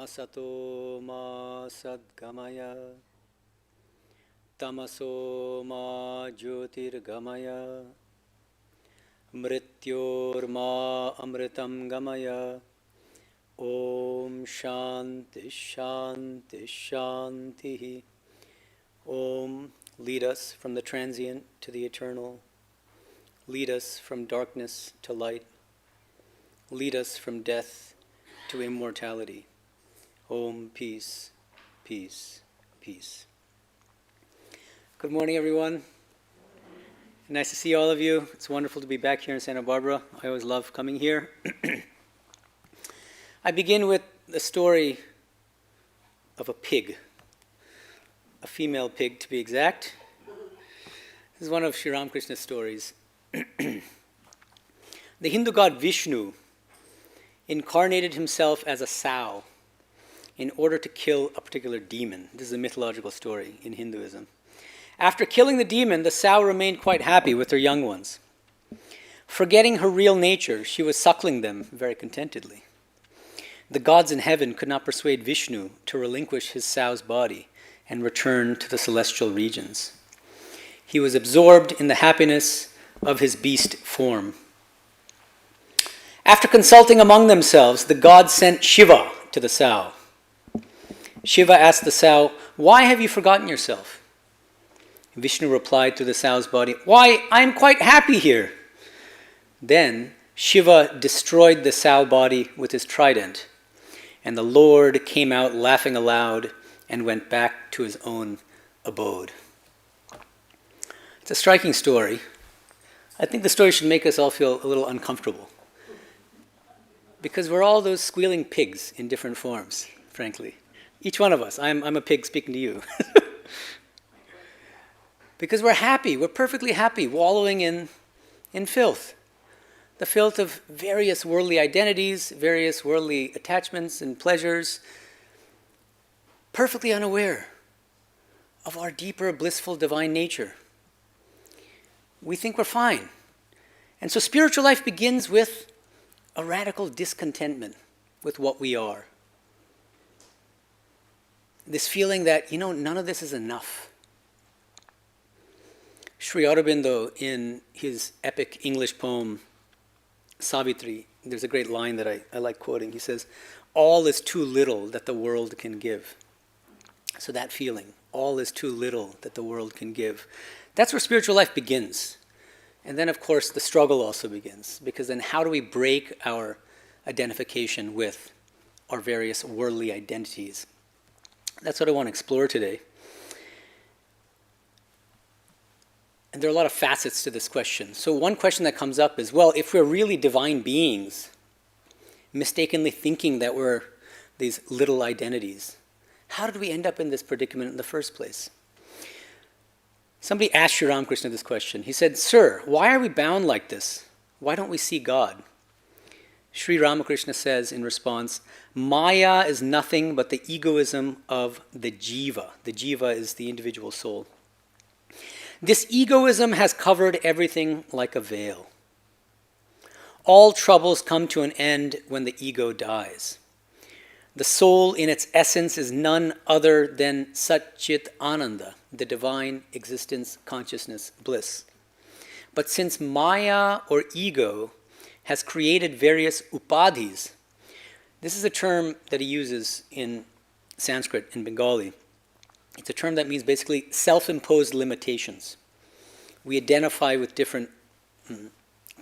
asato ma sadgamaya tamaso ma jyotirgamaya mrityorma amritam gamaya. Om Shanti Shanti Shanti. Om, lead us from the transient to the eternal. Lead us from darkness to light. Lead us from death to immortality. Om, peace, peace, peace. Good morning, everyone. Nice to see all of you. It's wonderful to be back here in Santa Barbara. I always love coming here. I begin with the story of a pig, a female pig to be exact. This is one of Sri Ramakrishna's stories. The Hindu god Vishnu incarnated himself as a sow in order to kill a particular demon. This is a mythological story in Hinduism. After killing the demon, the sow remained quite happy with her young ones. Forgetting her real nature, she was suckling them very contentedly. The gods in heaven could not persuade Vishnu to relinquish his sow's body and return to the celestial regions. He was absorbed in the happiness of his beast form. After consulting among themselves, the gods sent Shiva to the sow. Shiva asked the sow, "Why have you forgotten yourself?" Vishnu replied to the sow's body, "Why, I am quite happy here." Then Shiva destroyed the sow body with his trident, and the Lord came out laughing aloud and went back to his own abode. It's a striking story. I think the story should make us all feel a little uncomfortable, because we're all those squealing pigs in different forms, frankly. Each one of us. I'm a pig speaking to you. Because we're happy. We're perfectly happy, wallowing in filth. The filth of various worldly identities, various worldly attachments and pleasures, perfectly unaware of our deeper, blissful, divine nature. We think we're fine. And so spiritual life begins with a radical discontentment with what we are. This feeling that, none of this is enough. Sri Aurobindo, in his epic English poem, Savitri, there's a great line that I like quoting. He says, "All is too little that the world can give." So that feeling, all is too little that the world can give. That's where spiritual life begins. And then, of course, the struggle also begins. Because then how do we break our identification with our various worldly identities? That's what I want to explore today. And there are a lot of facets to this question. So one question that comes up is, well, if we're really divine beings, mistakenly thinking that we're these little identities, how did we end up in this predicament in the first place? Somebody asked Sri Ramakrishna this question. He said, "Sir, why are we bound like this? Why don't we see God?" Sri Ramakrishna says in response, "Maya is nothing but the egoism of the jiva." The jiva is the individual soul. "This egoism has covered everything like a veil. All troubles come to an end when the ego dies. The soul in its essence is none other than Sat Chit Ananda, the divine existence, consciousness, bliss. But since Maya or ego has created various upadhis," this is a term that he uses in Sanskrit and Bengali. It's a term that means basically self-imposed limitations. We identify with different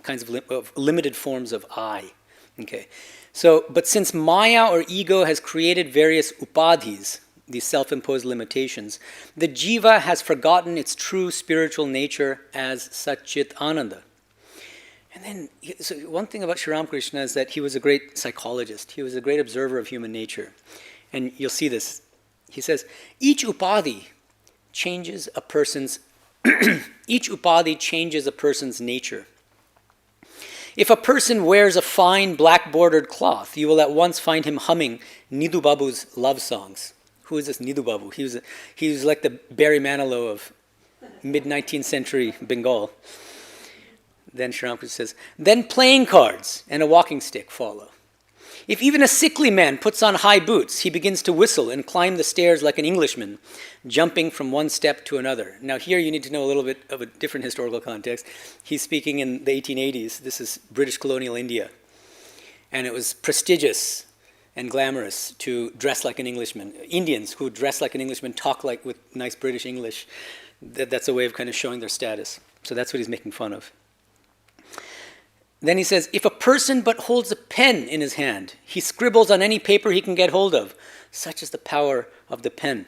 kinds of limited forms of I. Okay. So, but since Maya or ego has created various upadhis, these self-imposed limitations, the jiva has forgotten its true spiritual nature as Sat Chit Ananda. And then, so one thing about Sri Ramakrishna is that he was a great psychologist. He was a great observer of human nature. And you'll see this. He says, each upadhi changes a person's nature. If a person wears a fine black bordered cloth, you will at once find him humming Nidhu Babu's love songs. Who is this Nidhu Babu? He was like the Barry Manilow of mid-19th century Bengal. Then Sri Ramakrishna says, then playing cards and a walking stick follow. If even a sickly man puts on high boots, he begins to whistle and climb the stairs like an Englishman, jumping from one step to another. Now here you need to know a little bit of a different historical context. He's speaking in the 1880s. This is British colonial India. And it was prestigious and glamorous to dress like an Englishman. Indians who dress like an Englishman talk like with nice British English. That's a way of kind of showing their status. So that's what he's making fun of. Then he says, if a person but holds a pen in his hand, he scribbles on any paper he can get hold of. Such is the power of the pen.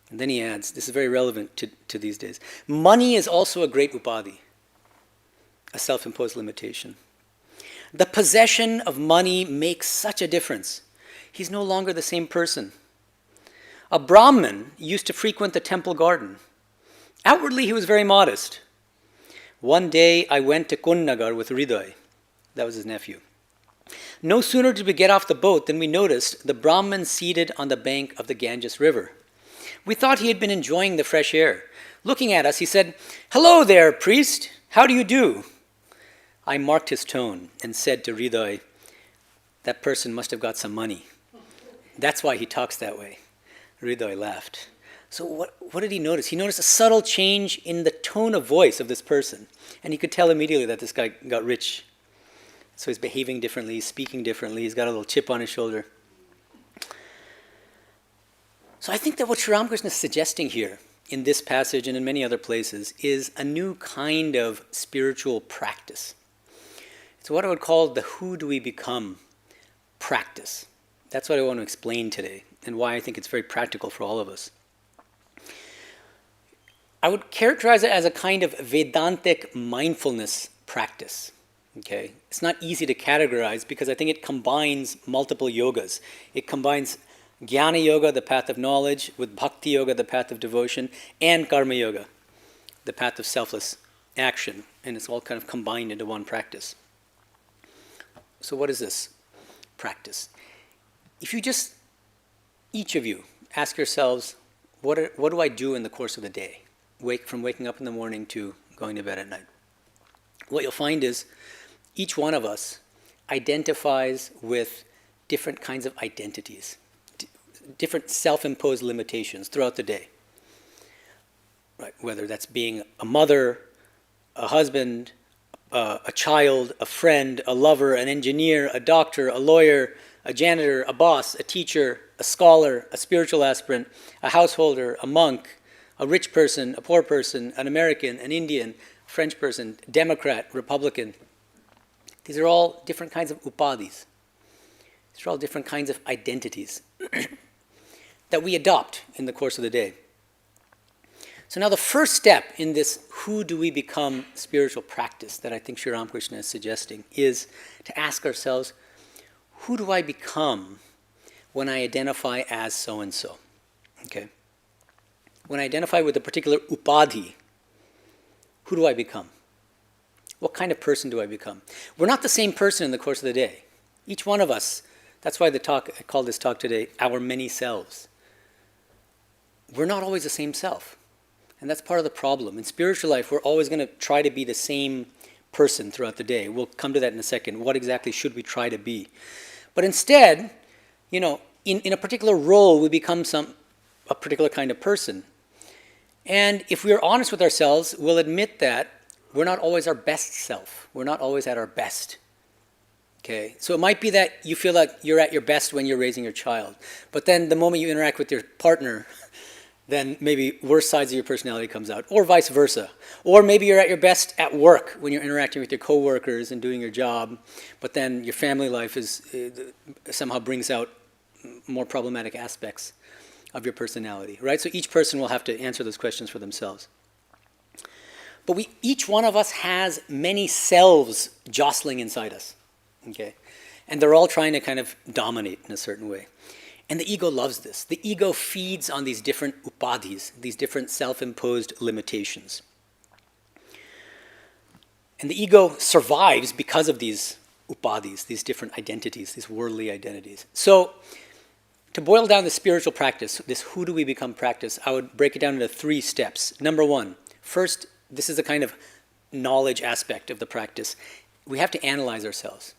And then he adds, this is very relevant to these days, money is also a great upadhi, a self-imposed limitation. The possession of money makes such a difference. He's no longer the same person. A Brahmin used to frequent the temple garden. Outwardly, he was very modest. One day, I went to Kunnagar with Hriday. That was his nephew. No sooner did we get off the boat than we noticed the Brahmin seated on the bank of the Ganges River. We thought he had been enjoying the fresh air. Looking at us, he said, "Hello there, priest. How do you do?" I marked his tone and said to Hriday, "That person must have got some money. That's why he talks that way." Hriday laughed. So what did he notice? He noticed a subtle change in the tone of voice of this person. And he could tell immediately that this guy got rich. So he's behaving differently, he's speaking differently, he's got a little chip on his shoulder. So I think that what Sri Ramakrishna is suggesting here in this passage and in many other places is a new kind of spiritual practice. It's what I would call the who do we become practice. That's what I want to explain today and why I think it's very practical for all of us. I would characterize it as a kind of Vedantic mindfulness practice. Okay? It's not easy to categorize because I think it combines multiple yogas. It combines Jnana Yoga, the path of knowledge, with Bhakti Yoga, the path of devotion, and Karma Yoga, the path of selfless action. And it's all kind of combined into one practice. So what is this practice? If you just, each of you, ask yourselves, what do I do in the course of the day? From waking up in the morning to going to bed at night. What you'll find is each one of us identifies with different kinds of identities, different self-imposed limitations throughout the day. Right? Whether that's being a mother, a husband, a child, a friend, a lover, an engineer, a doctor, a lawyer, a janitor, a boss, a teacher, a scholar, a spiritual aspirant, a householder, a monk, a rich person, a poor person, an American, an Indian, a French person, Democrat, Republican. These are all different kinds of upadhis. These are all different kinds of identities that we adopt in the course of the day. So now the first step in this who do we become spiritual practice that I think Sri Ramakrishna is suggesting is to ask ourselves, who do I become when I identify as so-and-so? Okay? When I identify with a particular upadhi, who do I become? What kind of person do I become? We're not the same person in the course of the day. Each one of us, that's why I called this talk today, Our Many Selves. We're not always the same self. And that's part of the problem. In spiritual life, we're always going to try to be the same person throughout the day. We'll come to that in a second. What exactly should we try to be? But instead, in a particular role, we become a particular kind of person. And if we're honest with ourselves, we'll admit that we're not always our best self. We're not always at our best. Okay? So it might be that you feel like you're at your best when you're raising your child. But then the moment you interact with your partner, then maybe worse sides of your personality comes out, or vice versa. Or maybe you're at your best at work when you're interacting with your coworkers and doing your job, but then your family life somehow brings out more problematic aspects of your personality, right? So each person will have to answer those questions for themselves. But each one of us has many selves jostling inside us, okay? And they're all trying to kind of dominate in a certain way. And the ego loves this. The ego feeds on these different upadhis, these different self-imposed limitations. And the ego survives because of these upadhis, these different identities, these worldly identities. So, to boil down the spiritual practice, this who do we become practice, I would break it down into 3 steps. Number 1, first, this is a kind of knowledge aspect of the practice. We have to analyze ourselves.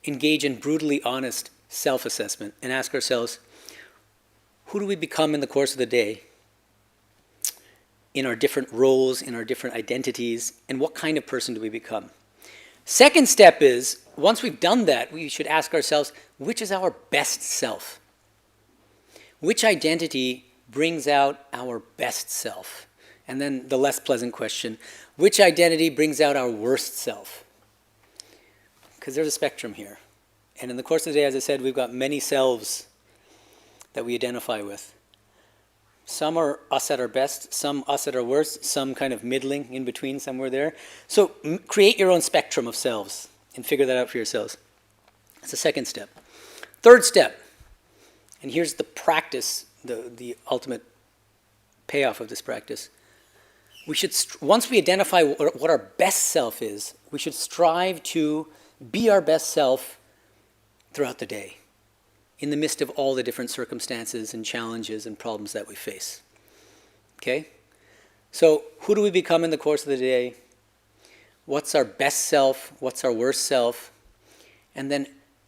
engage in brutally honest self-assessment and ask ourselves, who do we become in the course of the day, in our different roles, in our different identities, and what kind of person do we become? Second step is, once we've done that, we should ask ourselves, which is our best self? Which identity brings out our best self? And then the less pleasant question, which identity brings out our worst self? Because there's a spectrum here. And in the course of the day, as I said, we've got many selves that we identify with. Some are us at our best, some us at our worst, some kind of middling in between, somewhere there. So create your own spectrum of selves and figure that out for yourselves. That's the second step. Third step, and here's the practice, the ultimate payoff of this practice. We should, once we identify what our best self is, we should strive to be our best self throughout the day, in the midst of all the different circumstances and challenges and problems that we face. Okay? So who do we become in the course of the day? What's our best self? What's our worst self? And then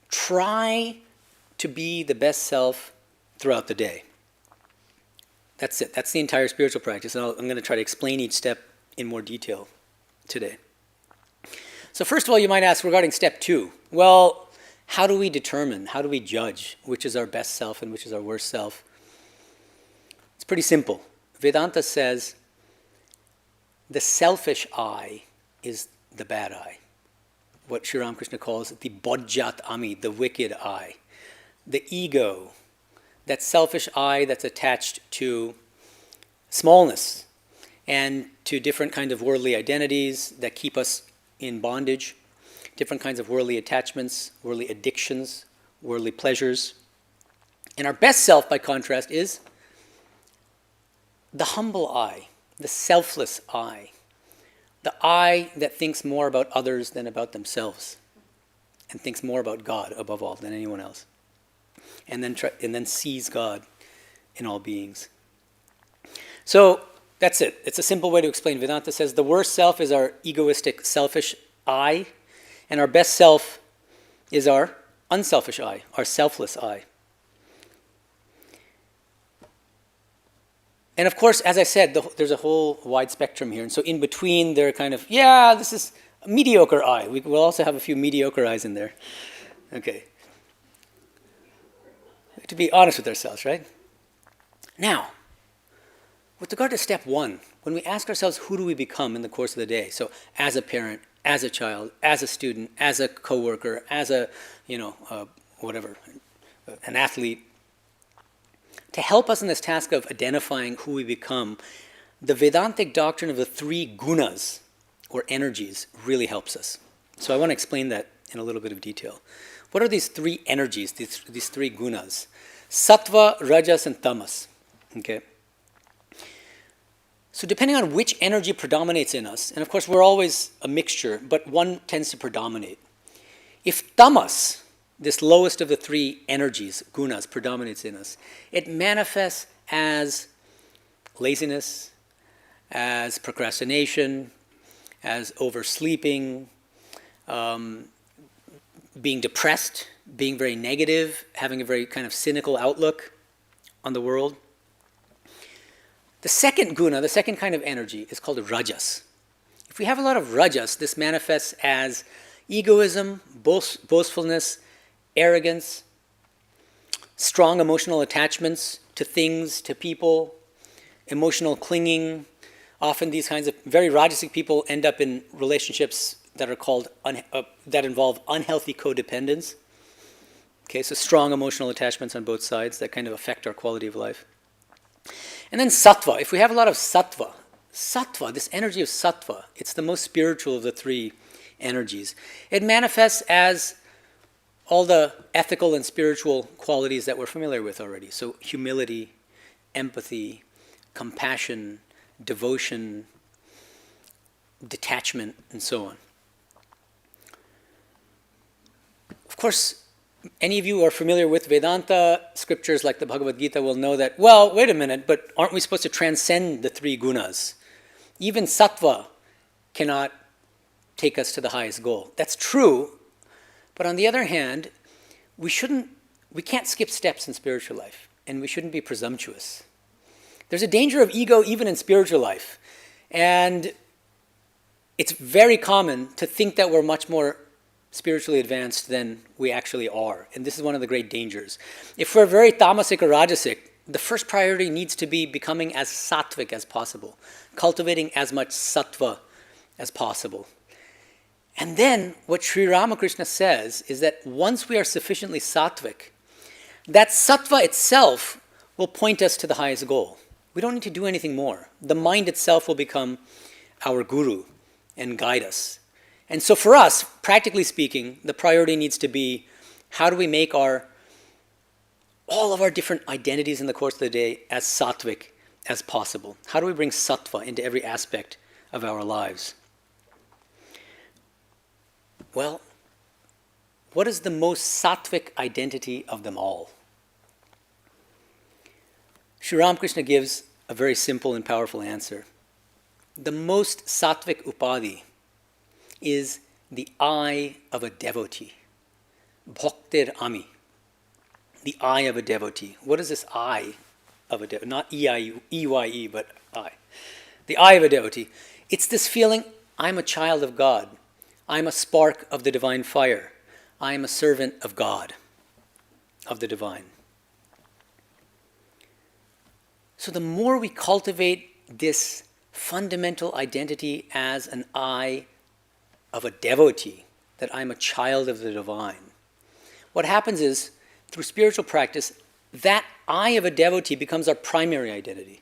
try to be the best self throughout the day. That's it. That's the entire spiritual practice. And I'm going to try to explain each step in more detail today. So first of all, you might ask regarding step 2. Well, how do we determine, how do we judge which is our best self and which is our worst self? It's pretty simple. Vedanta says the selfish I is the bad I. What Sri Ramakrishna calls the bodjat ami, the wicked I. The ego, that selfish I that's attached to smallness and to different kinds of worldly identities that keep us in bondage, different kinds of worldly attachments, worldly addictions, worldly pleasures. And our best self, by contrast, is the humble I, the selfless I, the I that thinks more about others than about themselves, and thinks more about God above all than anyone else, and then sees God in all beings. So that's it. It's a simple way to explain. Vedanta says the worst self is our egoistic, selfish I, and our best self is our unselfish I, our selfless I. And of course, as I said, there's a whole wide spectrum here. And so in between, they're kind of, this is a mediocre I. We'll also have a few mediocre I's in there. Okay. To be honest with ourselves, right? Now, with regard to step 1, when we ask ourselves, who do we become in the course of the day? So as a parent, as a child, as a student, as a coworker, as a, an athlete, to help us in this task of identifying who we become, the Vedantic doctrine of the 3 gunas, or energies, really helps us. So I want to explain that in a little bit of detail. What are these 3 energies, these 3 gunas? Sattva, Rajas, and Tamas. Okay? So depending on which energy predominates in us, and of course we're always a mixture, but one tends to predominate. If tamas, this lowest of the 3 energies, gunas, predominates in us, it manifests as laziness, as procrastination, as oversleeping, being depressed, being very negative, having a very kind of cynical outlook on the world. The second guna, the second kind of energy, is called rajas. If we have a lot of rajas, this manifests as egoism, boastfulness, arrogance, strong emotional attachments to things, to people, emotional clinging. Often these kinds of very rajasic people end up in relationships that are called that involve unhealthy codependence. Okay, so strong emotional attachments on both sides that kind of affect our quality of life. And then sattva. If we have a lot of sattva, this energy of sattva, it's the most spiritual of the 3 energies. It manifests as all the ethical and spiritual qualities that we're familiar with already. So humility, empathy, compassion, devotion, detachment, and so on. Of course, any of you who are familiar with Vedanta, scriptures like the Bhagavad Gita will know that, well, wait a minute, but aren't we supposed to transcend the 3 gunas? Even sattva cannot take us to the highest goal. That's true, But on the other hand, we can't skip steps in spiritual life, and we shouldn't be presumptuous. There's a danger of ego even in spiritual life. And it's very common to think that we're much more spiritually advanced than we actually are. And this is one of the great dangers. If we're very tamasic or rajasic, the first priority needs to be becoming as sattvic as possible, cultivating as much sattva as possible. And then what Sri Ramakrishna says is that once we are sufficiently sattvic, that sattva itself will point us to the highest goal. We don't need to do anything more. The mind itself will become our guru and guide us. And so for us, practically speaking, the priority needs to be, how do we make all of our different identities in the course of the day as sattvic as possible? How do we bring sattva into every aspect of our lives? Well, what is the most sattvic identity of them all? Sri Ramakrishna gives a very simple and powerful answer. The most sattvic upadhi is the eye of a devotee. Bhaktir ami. The eye of a devotee. What is this eye of a devotee? Not E-Y-E, but I. The eye of a devotee. It's this feeling, I'm a child of God. I'm a spark of the divine fire. I am a servant of God, of the divine. So the more we cultivate this fundamental identity as an I of a devotee, that I'm a child of the divine, what happens is, through spiritual practice, that I of a devotee becomes our primary identity.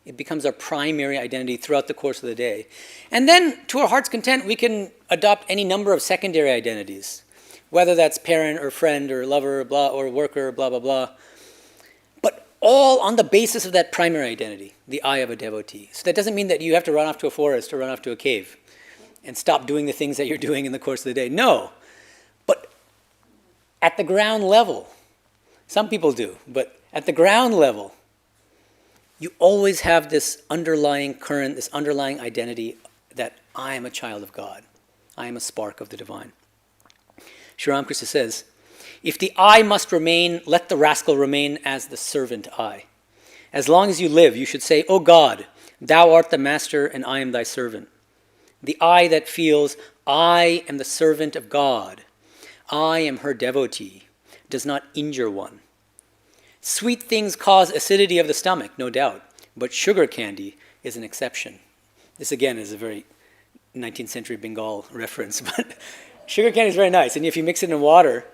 It becomes our primary identity throughout the course of the day. And then, to our heart's content, we can adopt any number of secondary identities, whether that's parent or friend or lover or blah, or worker, blah, blah, blah. But all on the basis of that primary identity, the I of a devotee. So that doesn't mean that you have to run off to a forest or run off to a cave and stop doing the things that you're doing in the course of the day. No. But at the ground level, some people do, but at the ground level, you always have this underlying current, this underlying identity that I am a child of God. I am a spark of the divine. Sri Ramakrishna says, if the I must remain, let the rascal remain as the servant I. As long as you live, you should say, O God, thou art the master and I am thy servant. The I that feels, I am the servant of God, I am her devotee, does not injure one. Sweet things cause acidity of the stomach, no doubt, but sugar candy is an exception. This again is a very 19th century Bengal reference, but sugar candy is very nice, and if you mix it in water,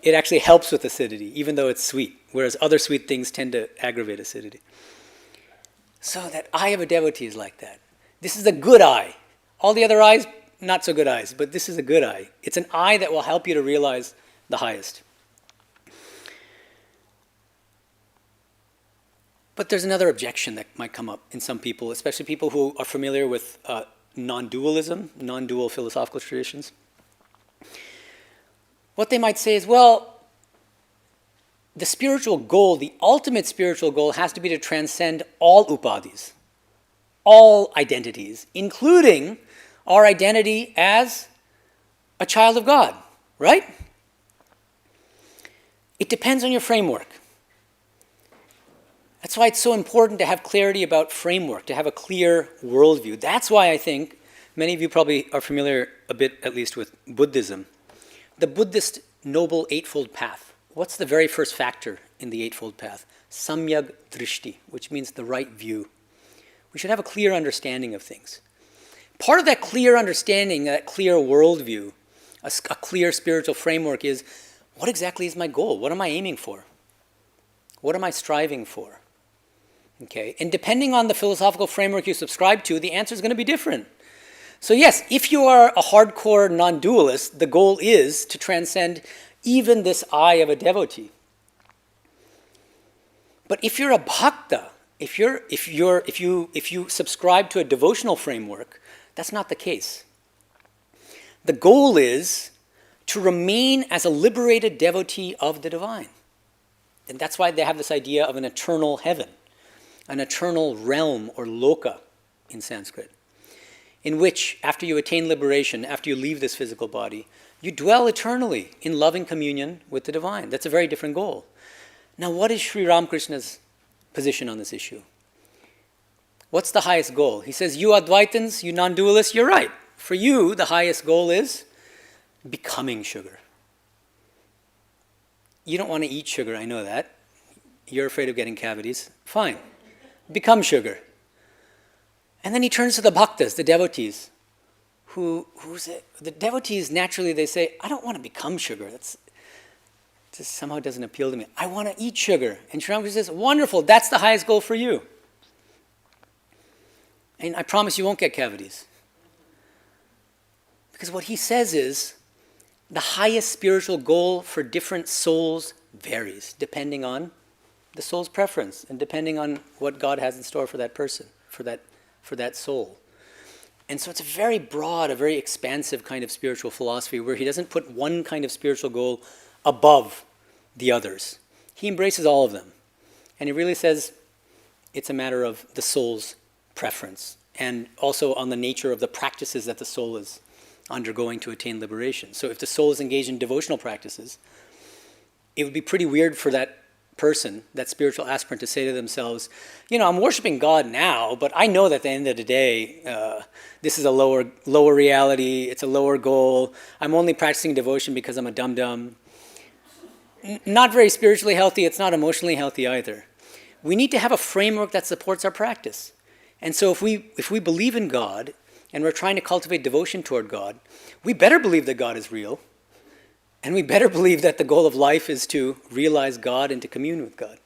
it actually helps with acidity, even though it's sweet, whereas other sweet things tend to aggravate acidity. So that eye of a devotee is like that. This is a good eye. All the other eyes, not so good eyes, but this is a good eye. It's an eye that will help you to realize the highest. But there's another objection that might come up in some people, especially people who are familiar with non-dualism, non-dual philosophical traditions. What they might say is, well, the spiritual goal, the ultimate spiritual goal has to be to transcend all upadhis, all identities, including our identity as a child of God, right? It depends on your framework. That's why it's so important to have clarity about framework, to have a clear worldview. That's why I think many of you probably are familiar a bit, at least, with Buddhism. The Buddhist Noble Eightfold Path. What's the very first factor in the Eightfold Path? Samyag drishti, which means the right view. We should have a clear understanding of things. Part of that clear understanding, that clear worldview, a clear spiritual framework is, what exactly is my goal? What am I aiming for? What am I striving for? Okay, and depending on the philosophical framework you subscribe to, the answer is going to be different. So yes, if you are a hardcore non-dualist, the goal is to transcend even this I of a devotee. But if you're a bhakta, if you subscribe to a devotional framework, that's not the case. The goal is to remain as a liberated devotee of the divine. And that's why they have this idea of an eternal heaven, an eternal realm, or loka in Sanskrit, in which, after you attain liberation, after you leave this physical body, You dwell eternally in loving communion with the divine. That's a very different goal. Now, what is Sri Ramakrishna's position on this issue? What's the highest goal? He says, you Advaitins, you non-dualists, you're right. For you, the highest goal is becoming sugar. You don't want to eat sugar, I know that. You're afraid of getting cavities. Fine. Become sugar. And then he turns to the bhaktas, the devotees, the devotees naturally they say, I don't want to become sugar. It just somehow doesn't appeal to me. I want to eat sugar. And Sri Ramakrishna says, wonderful, that's the highest goal for you. And I promise you won't get cavities. Because what he says is, the highest spiritual goal for different souls varies depending on the soul's preference and depending on what God has in store for that person, for that soul. And so it's a very broad, a very expansive kind of spiritual philosophy where he doesn't put one kind of spiritual goal above the others. He embraces all of them. And he really says it's a matter of the soul's preference and also on the nature of the practices that the soul is undergoing to attain liberation. So if the soul is engaged in devotional practices, it would be pretty weird for that person, that spiritual aspirant, to say to themselves, I'm worshiping God now, but I know that at the end of the day, this is a lower reality, it's a lower goal. I'm only practicing devotion because I'm a dum-dum. Not very spiritually healthy, it's not emotionally healthy either. We need to have a framework that supports our practice. And so if we believe in God, and we're trying to cultivate devotion toward God, we better believe that God is real. And we better believe that the goal of life is to realize God and to commune with God.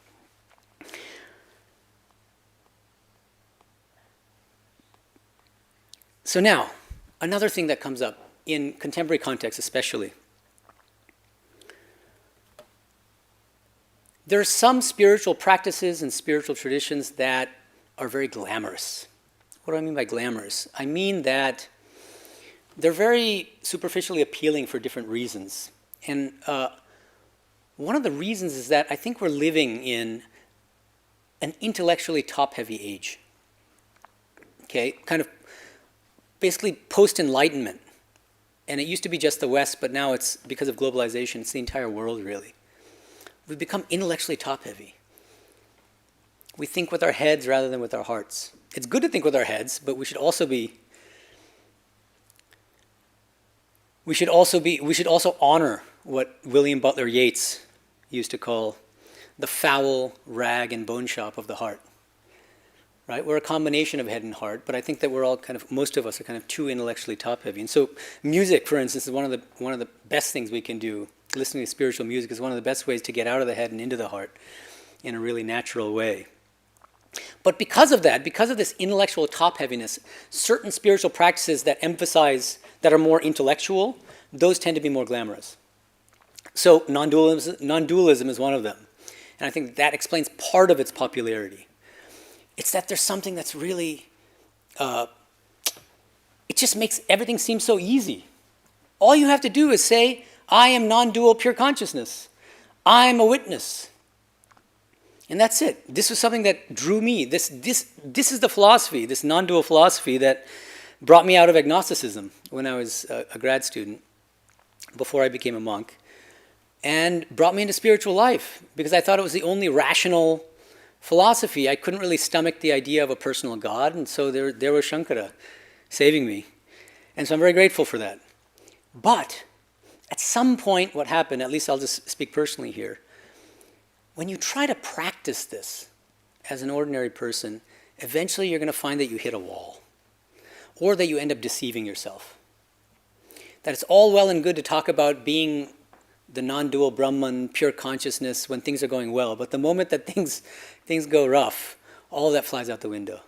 So now, another thing that comes up in contemporary context especially. There are some spiritual practices and spiritual traditions that are very glamorous. What do I mean by glamorous? I mean that they're very superficially appealing for different reasons. And one of the reasons is that I think we're living in an intellectually top-heavy age. Okay, kind of basically post-enlightenment. And it used to be just the West, but now it's, because of globalization, it's the entire world really. We've become intellectually top-heavy. We think with our heads rather than with our hearts. It's good to think with our heads, but we should also honor what William Butler Yeats used to call the foul rag and bone shop of the heart. Right? We're a combination of head and heart, but I think that most of us are kind of too intellectually top-heavy. And so music, for instance, is one of the best things we can do. Listening to spiritual music is one of the best ways to get out of the head and into the heart in a really natural way. But because of this intellectual top-heaviness, certain spiritual practices that are more intellectual, those tend to be more glamorous. So non-dualism is one of them. And I think that explains part of its popularity. It's that there's something that's really, it just makes everything seem so easy. All you have to do is say, I am non-dual pure consciousness. I'm a witness. And that's it. This was something that drew me. This is the philosophy, this non-dual philosophy that brought me out of agnosticism when I was a grad student, before I became a monk, and brought me into spiritual life because I thought it was the only rational philosophy. I couldn't really stomach the idea of a personal God, and so there was Shankara saving me. And so I'm very grateful for that. But at some point what happened, at least I'll just speak personally here, when you try to practice this as an ordinary person, eventually you're going to find that you hit a wall, or that you end up deceiving yourself. That it's all well and good to talk about being the non-dual Brahman, pure consciousness when things are going well, but the moment that things go rough, all of that flies out the window,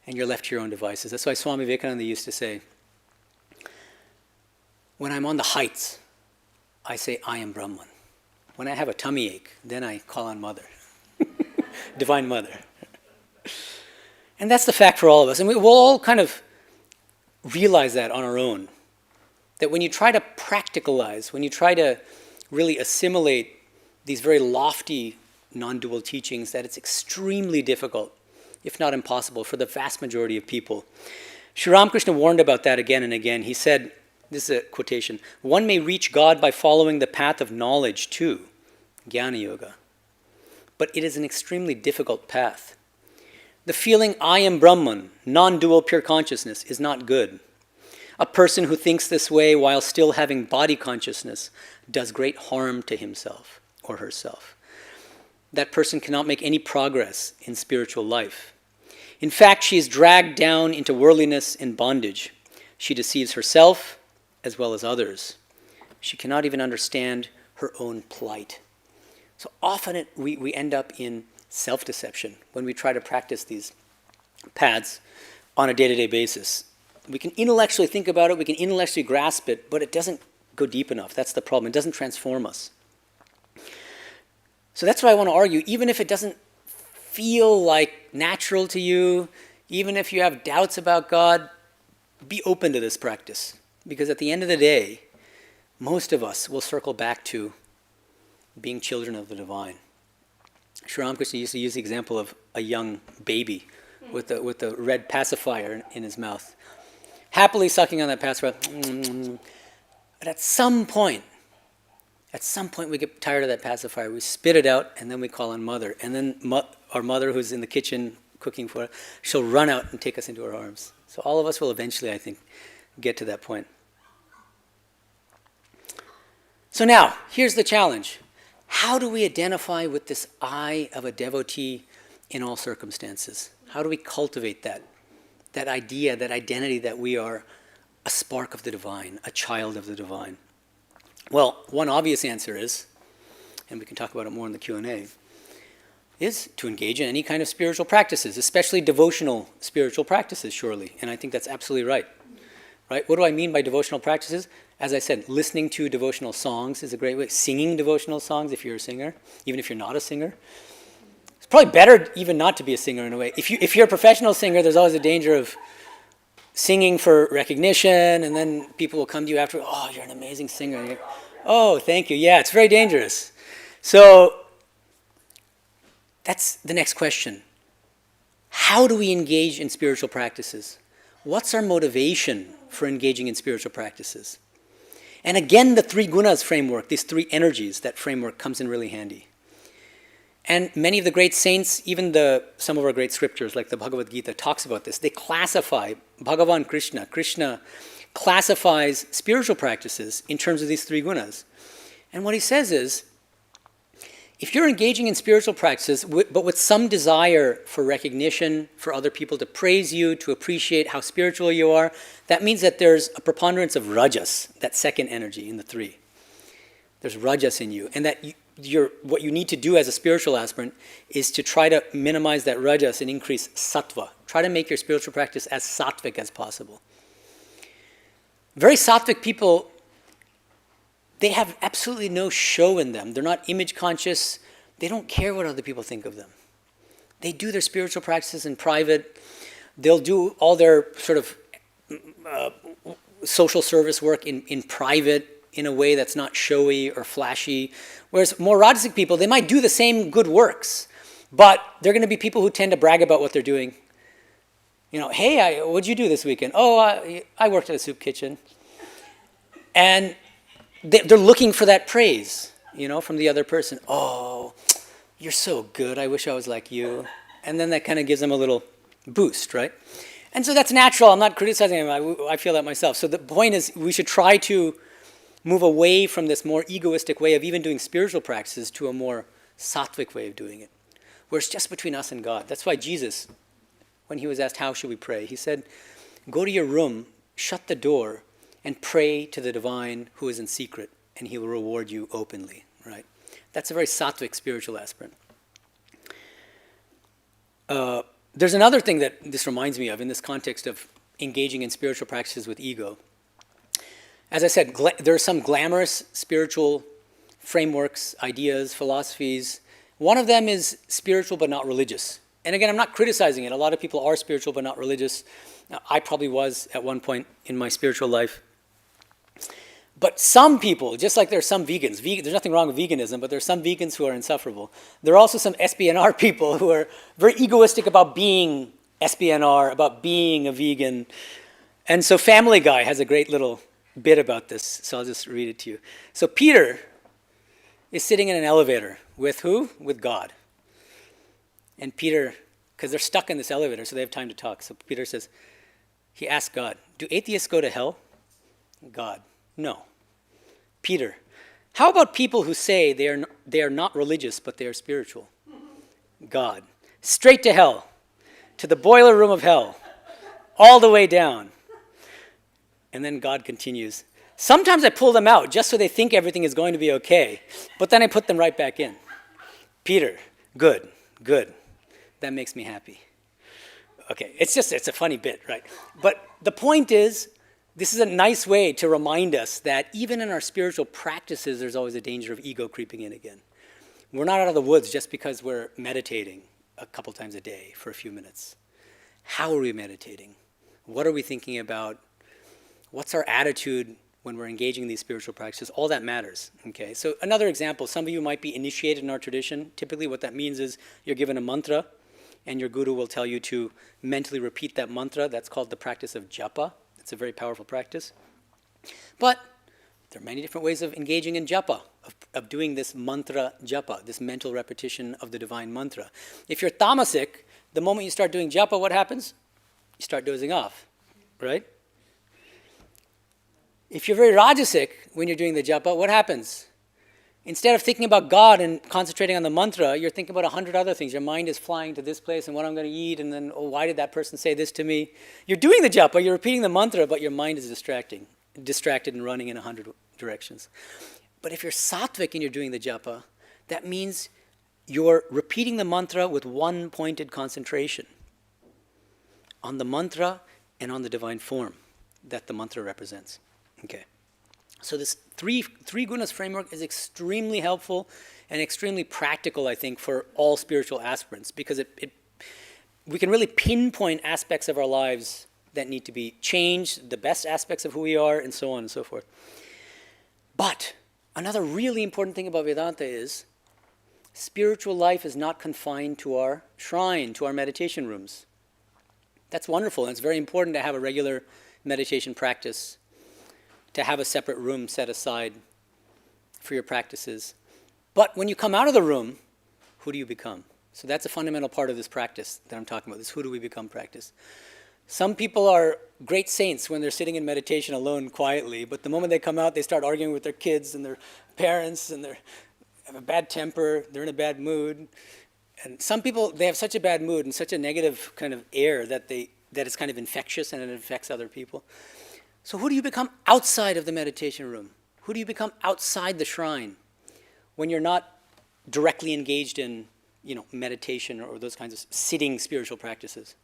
and you're left to your own devices. That's why Swami Medhananda used to say, when I'm on the heights, I say, I am Brahman. When I have a tummy ache, then I call on Mother, Divine Mother. And that's the fact for all of us. And we'll all kind of realize that on our own. That when you try to practicalize, when you try to really assimilate these very lofty non-dual teachings, that it's extremely difficult, if not impossible, for the vast majority of people. Sri Ramakrishna warned about that again and again. He said, This is a quotation. One may reach God by following the path of knowledge too, Jnana Yoga. But it is an extremely difficult path. The feeling I am Brahman, non-dual pure consciousness, is not good. A person who thinks this way while still having body consciousness does great harm to himself or herself. That person cannot make any progress in spiritual life. In fact, she is dragged down into worldliness and bondage. She deceives herself as well as others. She cannot even understand her own plight. So often we end up in self-deception when we try to practice these paths on a day-to-day basis. We can intellectually think about it, we can intellectually grasp it, but it doesn't go deep enough. That's the problem. It doesn't transform us. So that's why I want to argue, even if it doesn't feel like natural to you, even if you have doubts about God, be open to this practice. Because at the end of the day, most of us will circle back to being children of the divine. Sri Ramakrishna used to use the example of a young baby with a red pacifier in his mouth, happily sucking on that pacifier. But at some point we get tired of that pacifier. We spit it out, and then we call on Mother. And then our mother, who's in the kitchen cooking for us, she'll run out and take us into her arms. So all of us will eventually, I think, get to that point. So now, here's the challenge. How do we identify with this I of a devotee in all circumstances? How do we cultivate that idea, that identity that we are a spark of the divine, a child of the divine? Well, one obvious answer is, and we can talk about it more in the Q&A, is to engage in any kind of spiritual practices, especially devotional spiritual practices, surely. And I think that's absolutely right. Right? What do I mean by devotional practices? As I said, listening to devotional songs is a great way. Singing devotional songs if you're a singer, even if you're not a singer. It's probably better even not to be a singer in a way. If you're a professional singer, there's always a danger of singing for recognition, and then people will come to you after, oh, you're an amazing singer. And oh, thank you. Yeah, it's very dangerous. So that's the next question. How do we engage in spiritual practices? What's our motivation for engaging in spiritual practices? And again, the three gunas framework, these three energies, that framework comes in really handy. And many of the great saints, even some of our great scriptures, like the Bhagavad Gita, talks about this. They classify, Bhagavan Krishna classifies spiritual practices in terms of these three gunas. And what he says is, if you're engaging in spiritual practices, but with some desire for recognition, for other people to praise you, to appreciate how spiritual you are, that means that there's a preponderance of rajas, that second energy in the three. There's rajas in you. And that what you need to do as a spiritual aspirant is to try to minimize that rajas and increase sattva. Try to make your spiritual practice as sattvic as possible. Very sattvic people, they have absolutely no show in them. They're not image conscious. They don't care what other people think of them. They do their spiritual practices in private. They'll do all their sort of social service work in private in a way that's not showy or flashy. Whereas more rajasic people, they might do the same good works, but they're going to be people who tend to brag about what they're doing. You know, hey, what'd you do this weekend? Oh, I worked at a soup kitchen. And they're looking for that praise, from the other person. Oh, you're so good. I wish I was like you. And then that kind of gives them a little boost, right? And so that's natural. I'm not criticizing them. I feel that myself. So the point is, we should try to move away from this more egoistic way of even doing spiritual practices to a more sattvic way of doing it, where it's just between us and God. That's why Jesus, when he was asked, how should we pray? He said, go to your room, shut the door, and pray to the divine who is in secret, and he will reward you openly, right? That's a very sattvic spiritual aspirant. There's another thing that this reminds me of in this context of engaging in spiritual practices with ego. As I said, there are some glamorous spiritual frameworks, ideas, philosophies. One of them is spiritual but not religious. And again, I'm not criticizing it. A lot of people are spiritual but not religious. I probably was at one point in my spiritual life. But some people, just like there's some vegans, there's nothing wrong with veganism, but there's some vegans who are insufferable. There are also some SBNR people who are very egoistic about being SBNR, about being a vegan. And so Family Guy has a great little bit about this, so I'll just read it to you. So Peter is sitting in an elevator with who? With God. And Peter, because they're stuck in this elevator, so they have time to talk. So Peter says, he asks God, do atheists go to hell? God, no. Peter, how about people who say they are not religious, but they are spiritual? God, straight to hell, to the boiler room of hell, all the way down. And then God continues, sometimes I pull them out just so they think everything is going to be okay, but then I put them right back in. Peter, good. That makes me happy. Okay, it's a funny bit, right? But the point is, this is a nice way to remind us that even in our spiritual practices, there's always a danger of ego creeping in again. We're not out of the woods just because we're meditating a couple times a day for a few minutes. How are we meditating? What are we thinking about? What's our attitude when we're engaging in these spiritual practices? All that matters, okay? So another example, some of you might be initiated in our tradition. Typically what that means is you're given a mantra, and your guru will tell you to mentally repeat that mantra. That's called the practice of japa. It's a very powerful practice. But there are many different ways of engaging in japa, of doing this mantra japa, this mental repetition of the divine mantra. If you're tamasic, the moment you start doing japa, what happens? You start dozing off, right? If you're very rajasic when you're doing the japa, what happens? Instead of thinking about God and concentrating on the mantra, you're thinking about 100 other things. Your mind is flying to this place and what I'm going to eat, and then, oh, why did that person say this to me? You're doing the japa, you're repeating the mantra, but your mind is distracted and running in 100 directions. But if you're sattvic and you're doing the japa, that means you're repeating the mantra with one pointed concentration on the mantra and on the divine form that the mantra represents. Okay. So this three gunas framework is extremely helpful and extremely practical, I think, for all spiritual aspirants, because we can really pinpoint aspects of our lives that need to be changed, the best aspects of who we are, and so on and so forth. But another really important thing about Vedanta is spiritual life is not confined to our shrine, to our meditation rooms. That's wonderful, and it's very important to have a regular meditation practice, to have a separate room set aside for your practices. But when you come out of the room, who do you become? So that's a fundamental part of this practice that I'm talking about, this who do we become practice. Some people are great saints when they're sitting in meditation alone quietly, but the moment they come out, they start arguing with their kids and their parents, and they have a bad temper, they're in a bad mood. And some people, they have such a bad mood and such a negative kind of air that it's kind of infectious and it affects other people. So who do you become outside of the meditation room? Who do you become outside the shrine when you're not directly engaged in, meditation or those kinds of sitting spiritual practices?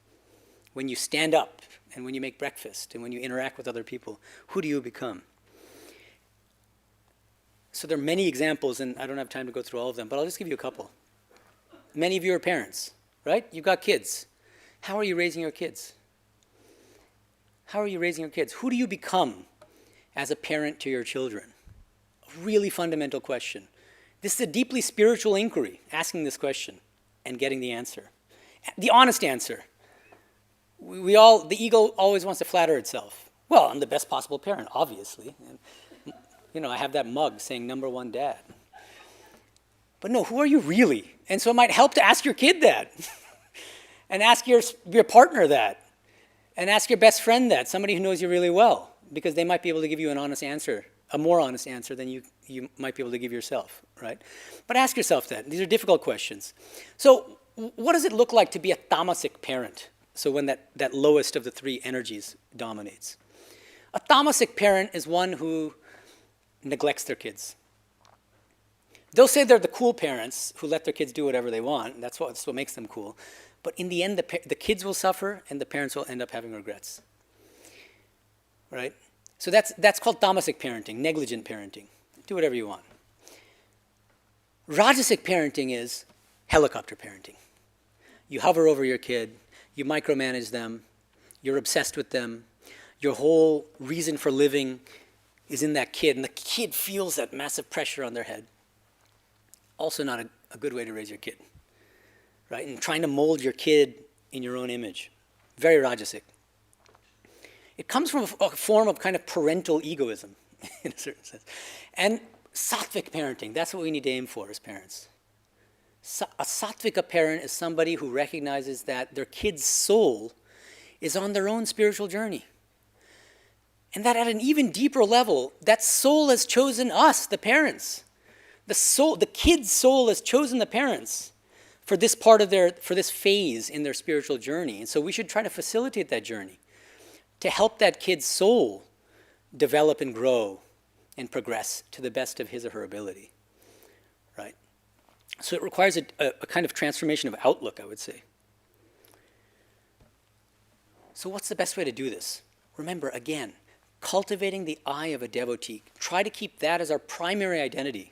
When you stand up and when you make breakfast and when you interact with other people, who do you become? So there are many examples, and I don't have time to go through all of them, but I'll just give you a couple. Many of you are parents, right? You've got kids. How are you raising your kids? How are you raising your kids? Who do you become as a parent to your children? A really fundamental question. This is a deeply spiritual inquiry, asking this question and getting the answer. The honest answer. The ego always wants to flatter itself. Well, I'm the best possible parent, obviously. And, I have that mug saying #1 dad. But no, who are you really? And so it might help to ask your kid that. And ask your partner that. And ask your best friend that, somebody who knows you really well, because they might be able to give you an honest answer, a more honest answer than you might be able to give yourself, right? But ask yourself that. These are difficult questions. So what does it look like to be a tamasic parent? So when that lowest of the three energies dominates. A tamasic parent is one who neglects their kids. They'll say they're the cool parents who let their kids do whatever they want. That's what makes them cool. But in the end, the kids will suffer and the parents will end up having regrets. Right? So that's called tamasic parenting, negligent parenting. Do whatever you want. Rajasic parenting is helicopter parenting. You hover over your kid, you micromanage them, you're obsessed with them, your whole reason for living is in that kid, and the kid feels that massive pressure on their head. Also not a good way to raise your kid. Right? And trying to mold your kid in your own image. Very rajasic. It comes from a form of kind of parental egoism, in a certain sense. And sattvic parenting, that's what we need to aim for as parents. A sattvika parent is somebody who recognizes that their kid's soul is on their own spiritual journey. And that at an even deeper level, that soul has chosen us, the parents. The kid's soul has chosen the parents for this for this phase in their spiritual journey. And so we should try to facilitate that journey to help that kid's soul develop and grow and progress to the best of his or her ability, right? So it requires a kind of transformation of outlook, I would say. So what's the best way to do this? Remember, again, cultivating the I of a devotee. Try to keep that as our primary identity.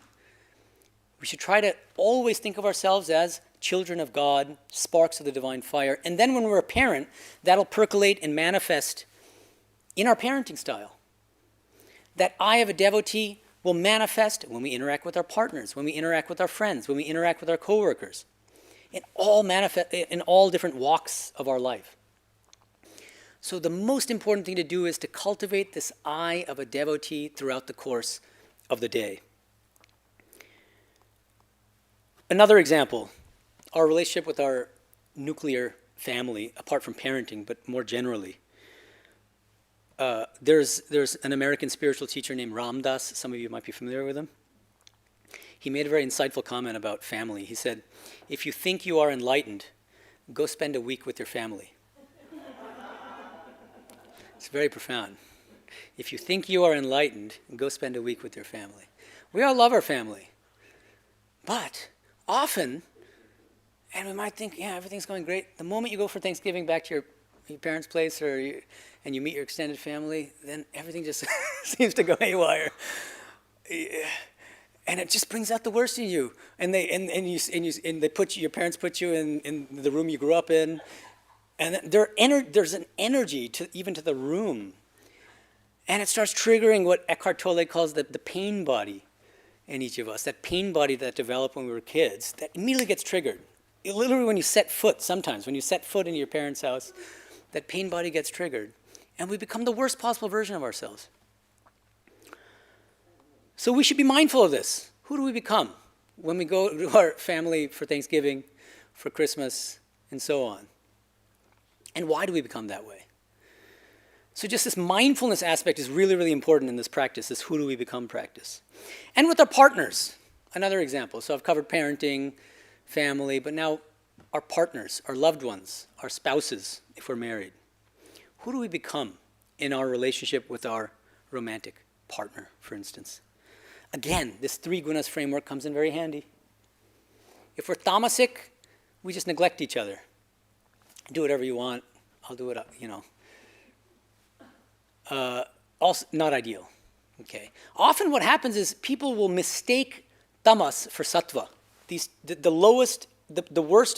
We should try to always think of ourselves as children of God, sparks of the divine fire. And then when we're a parent, that'll percolate and manifest in our parenting style. That I of a devotee will manifest when we interact with our partners, when we interact with our friends, when we interact with our coworkers, in all different walks of our life. So the most important thing to do is to cultivate this I of a devotee throughout the course of the day. Another example, our relationship with our nuclear family, apart from parenting, but more generally. There's an American spiritual teacher named Ram Dass. Some of you might be familiar with him. He made a very insightful comment about family. He said, if you think you are enlightened, go spend a week with your family. It's very profound. If you think you are enlightened, go spend a week with your family. We all love our family. But often, and we might think, yeah, everything's going great. The moment you go for Thanksgiving back to your parents' place and you meet your extended family, then everything just seems to go haywire. And it just brings out the worst in you. And your parents put you in the room you grew up in. And there's an energy even to the room. And it starts triggering what Eckhart Tolle calls the pain body in each of us. That pain body that developed when we were kids, that immediately gets triggered. Literally when you set foot into your parents' house, that pain body gets triggered. And we become the worst possible version of ourselves. So we should be mindful of this. Who do we become when we go to our family for Thanksgiving, for Christmas, and so on? And why do we become that way? So just this mindfulness aspect is really, really important in this practice, this who do we become practice. And with our partners, another example. So I've covered parenting, family, but now our partners, our loved ones, our spouses, if we're married. Who do we become in our relationship with our romantic partner, for instance? Again, this 3 gunas framework comes in very handy. If we're tamasic, we just neglect each other. Do whatever you want. I'll do it, also, not ideal. Okay. Often what happens is people will mistake tamas for sattva. The worst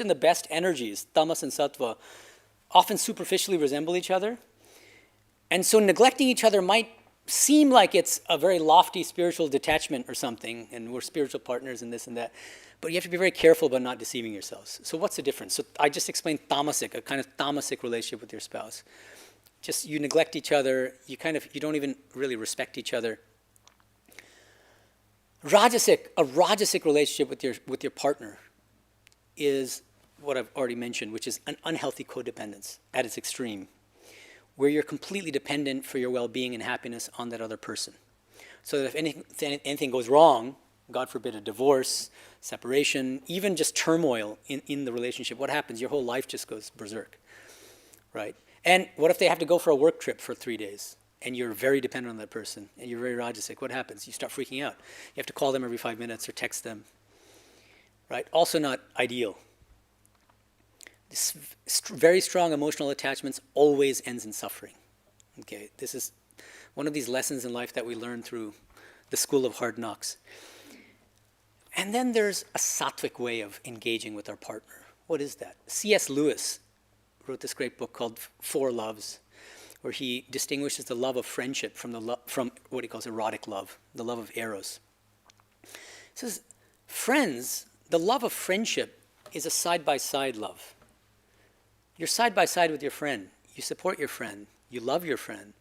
and the best energies, tamas and sattva, often superficially resemble each other. And so neglecting each other might seem like it's a very lofty spiritual detachment or something, and we're spiritual partners and this and that. But you have to be very careful about not deceiving yourselves. So what's the difference? So I just explained tamasic, a kind of tamasic relationship with your spouse. Just you neglect each other, you don't even really respect each other. A rajasic relationship with your partner is what I've already mentioned, which is an unhealthy codependence at its extreme, where you're completely dependent for your well-being and happiness on that other person. So that if anything goes wrong, God forbid a divorce, separation, even just turmoil in the relationship, what happens? Your whole life just goes berserk, right? And what if they have to go for a work trip for 3 days and you're very dependent on that person and you're very rajasic? What happens? You start freaking out. You have to call them every 5 minutes or text them, right? Also not ideal. This very strong emotional attachments always ends in suffering. Okay, this is one of these lessons in life that we learn through the school of hard knocks. And then there's a sattvic way of engaging with our partner. What is that? C.S. Lewis wrote this great book called Four Loves, where he distinguishes the love of friendship from what he calls erotic love, the love of eros. He says, friends, the love of friendship is a side-by-side love. You're side by side with your friend. You support your friend. You love your friend.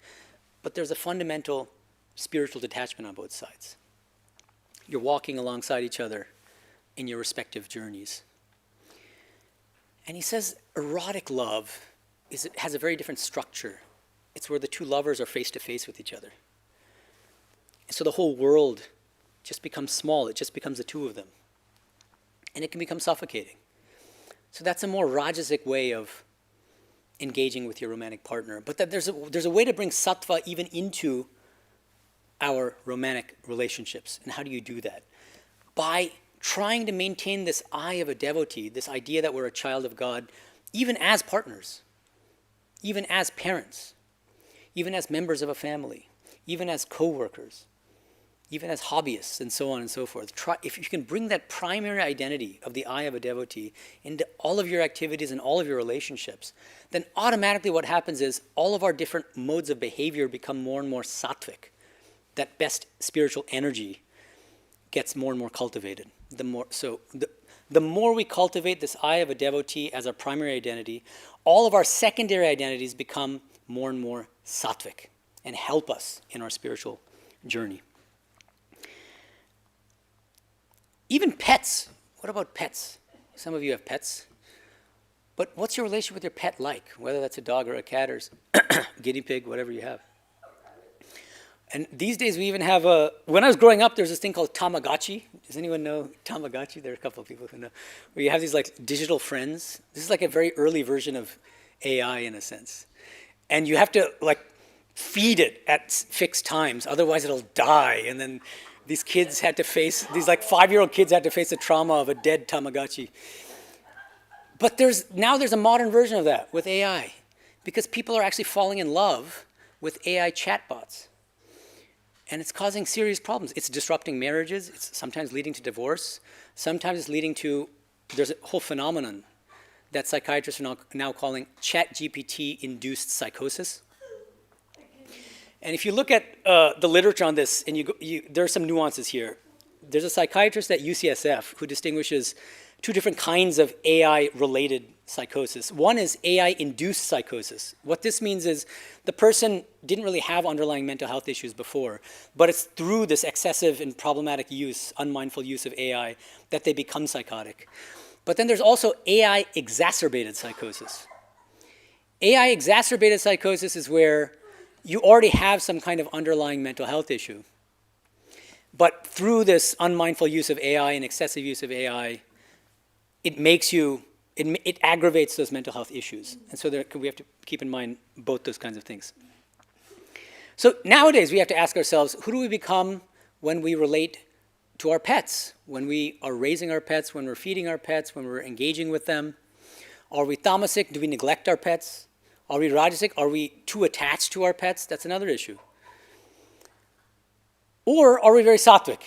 But there's a fundamental spiritual detachment on both sides. You're walking alongside each other in your respective journeys. And he says erotic love has a very different structure. It's where the two lovers are face to face with each other. And so the whole world just becomes small. It just becomes the two of them. And it can become suffocating. So that's a more rajasic way of engaging with your romantic partner. But that there's a way to bring sattva even into our romantic relationships. And how do you do that? By trying to maintain this eye of a devotee, this idea that we're a child of God, even as partners, even as parents, even as members of a family, even as co-workers, even as hobbyists, and so on and so forth. If you can bring that primary identity of the eye of a devotee into all of your activities and all of your relationships, then automatically what happens is all of our different modes of behavior become more and more sattvic. That best spiritual energy gets more and more cultivated. The more we cultivate this eye of a devotee as our primary identity, all of our secondary identities become more and more sattvic and help us in our spiritual journey. Even pets. What about pets? Some of you have pets. But what's your relationship with your pet like? Whether that's a dog or a cat or guinea pig, whatever you have. And these days we even have when I was growing up, there's this thing called Tamagotchi. Does anyone know Tamagotchi? There are a couple of people who know. Where you have these like digital friends. This is like a very early version of AI in a sense. And you have to like feed it at fixed times, otherwise it'll die. And then these kids had to face, these like 5-year-old kids had to face the trauma of a dead Tamagotchi. But there's a modern version of that with AI, because people are actually falling in love with AI chatbots. And it's causing serious problems. It's disrupting marriages. It's sometimes leading to divorce. Sometimes it's leading to, there's a whole phenomenon that psychiatrists are now calling ChatGPT-induced psychosis. And if you look at the literature on this, and there are some nuances here. There's a psychiatrist at UCSF who distinguishes two different kinds of AI-related psychosis. One is AI-induced psychosis. What this means is the person didn't really have underlying mental health issues before, but it's through this excessive and problematic use, unmindful use of AI, that they become psychotic. But then there's also AI-exacerbated psychosis. AI-exacerbated psychosis is where you already have some kind of underlying mental health issue, but through this unmindful use of AI and excessive use of AI, it aggravates those mental health issues. And so we have to keep in mind both those kinds of things. So nowadays we have to ask ourselves, who do we become when we relate to our pets? When we are raising our pets, when we're feeding our pets, when we're engaging with them? Are we tamasic? Do we neglect our pets? Are we rajasic? Are we too attached to our pets? That's another issue. Or are we very sattvic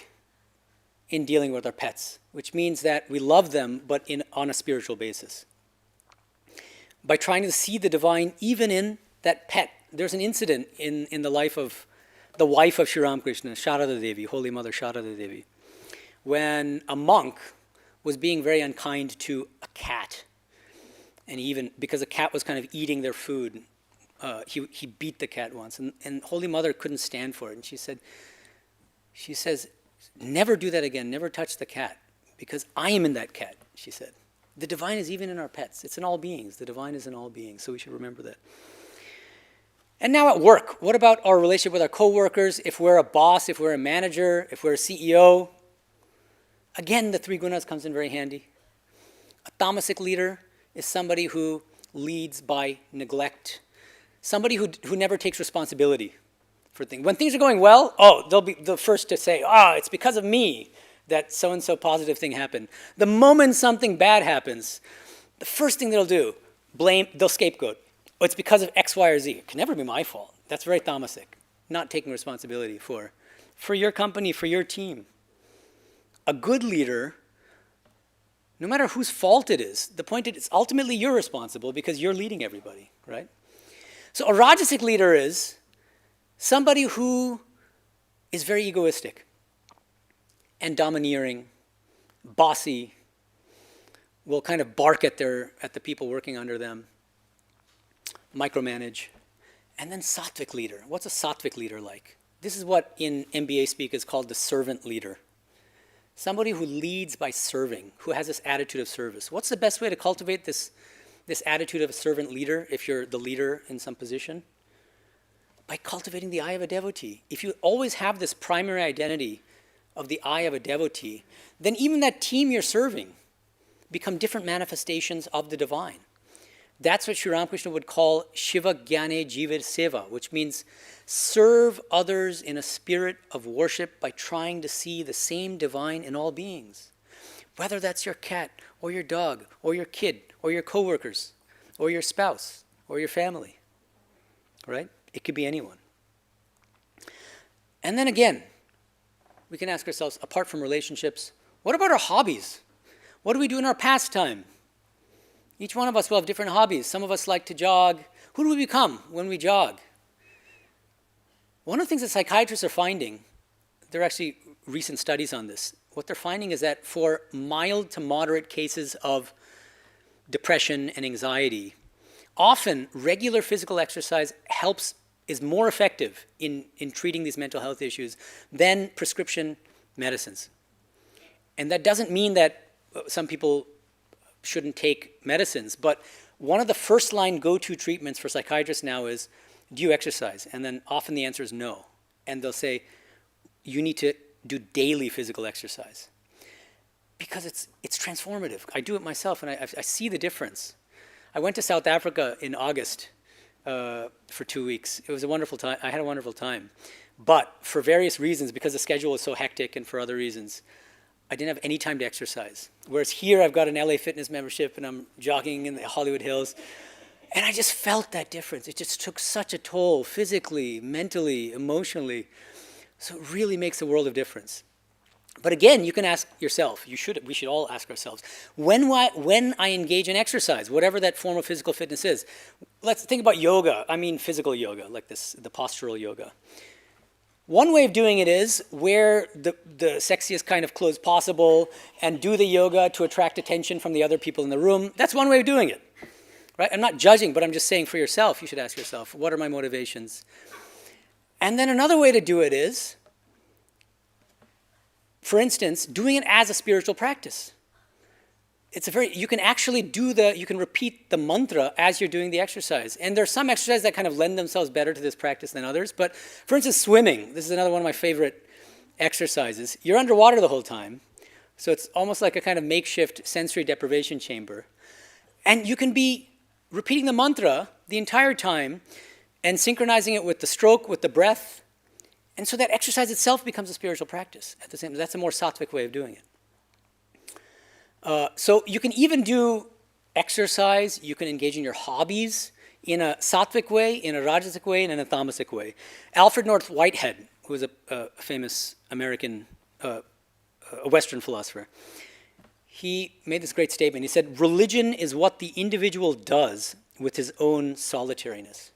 in dealing with our pets, which means that we love them, but on a spiritual basis. By trying to see the divine even in that pet. There's an incident in the life of the wife of Sri Ramakrishna, Sharada Devi, Holy Mother Sharada Devi, when a monk was being very unkind to a cat. And even because a cat was kind of eating their food, he beat the cat once. And Holy Mother couldn't stand for it. And she says, never do that again, never touch the cat, because I am in that cat, she said. The divine is even in our pets. It's in all beings. The divine is in all beings, so we should remember that. And now at work, what about our relationship with our coworkers? If we're a boss, if we're a manager, if we're a CEO, again, the 3 gunas comes in very handy. A tamasic leader is somebody who leads by neglect, somebody who never takes responsibility for things. When things are going well, they'll be the first to say, it's because of me that so-and-so positive thing happened. The moment something bad happens, the first thing they'll do, they'll scapegoat. It's because of X, Y, or Z. It can never be my fault. That's very tamasic, not taking responsibility for your company, for your team. A good leader, no matter whose fault it is, the point is ultimately you're responsible because you're leading everybody, right? So a rajasic leader is somebody who is very egoistic and domineering, bossy, will kind of bark at the people working under them, micromanage, And then sattvic leader. What's a sattvic leader like? This is what in MBA speak is called the servant leader. Somebody who leads by serving, who has this attitude of service. What's the best way to cultivate this attitude of a servant leader if you're the leader in some position? By cultivating the eye of a devotee. If you always have this primary identity of the eye of a devotee, then even that team you're serving become different manifestations of the divine. That's what Sri Ramakrishna would call Shiva Gyane Jiva Seva, which means serve others in a spirit of worship by trying to see the same divine in all beings. Whether that's your cat, or your dog, or your kid, or your coworkers, or your spouse, or your family. Right? It could be anyone. And then again, we can ask ourselves, apart from relationships, what about our hobbies? What do we do in our pastime? Each one of us will have different hobbies. Some of us like to jog. Who do we become when we jog? One of the things that psychiatrists are finding, there are actually recent studies on this, what they're finding is that for mild to moderate cases of depression and anxiety, often regular physical exercise is more effective in treating these mental health issues than prescription medicines. And that doesn't mean that some people shouldn't take medicines, but one of the first line go-to treatments for psychiatrists now is, do you exercise? And then often the answer is no. And they'll say, you need to do daily physical exercise. Because it's transformative. I do it myself and I see the difference. I went to South Africa in August for 2 weeks. It was a wonderful time. I had a wonderful time. But for various reasons, because the schedule was so hectic and for other reasons, I didn't have any time to exercise. Whereas here I've got an LA Fitness membership and I'm jogging in the Hollywood Hills. And I just felt that difference. It just took such a toll physically, mentally, emotionally. So it really makes a world of difference. But again, you can ask yourself, we should all ask ourselves, when I engage in exercise, whatever that form of physical fitness is, let's think about yoga. I mean physical yoga, like the postural yoga. One way of doing it is wear the sexiest kind of clothes possible and do the yoga to attract attention from the other people in the room. That's one way of doing it. Right? I'm not judging, but I'm just saying for yourself, you should ask yourself, what are my motivations? And then another way to do it is, for instance, doing it as a spiritual practice. You can repeat the mantra as you're doing the exercise. And there are some exercises that kind of lend themselves better to this practice than others. But for instance, swimming, this is another one of my favorite exercises. You're underwater the whole time. So it's almost like a kind of makeshift sensory deprivation chamber. And you can be repeating the mantra the entire time and synchronizing it with the stroke, with the breath. And so that exercise itself becomes a spiritual practice. That's a more sattvic way of doing it. So you can even do exercise, you can engage in your hobbies in a sattvic way, in a rajasic way, and in a tamasic way. Alfred North Whitehead, who was a famous American, a Western philosopher, he made this great statement. He said, religion is what the individual does with his own solitariness.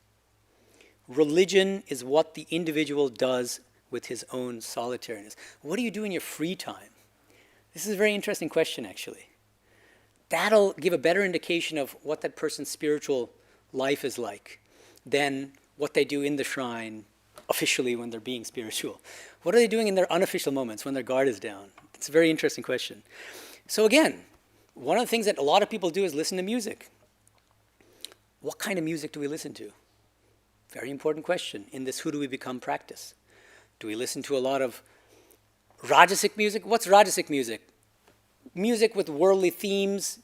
Religion is what the individual does with his own solitariness. What do you do in your free time? This is a very interesting question, actually. That'll give a better indication of what that person's spiritual life is like than what they do in the shrine officially when they're being spiritual. What are they doing in their unofficial moments when their guard is down? It's a very interesting question. So again, one of the things that a lot of people do is listen to music. What kind of music do we listen to? Very important question in this who do we become practice. Do we listen to a lot of rajasic music? What's rajasic music? Music with worldly themes,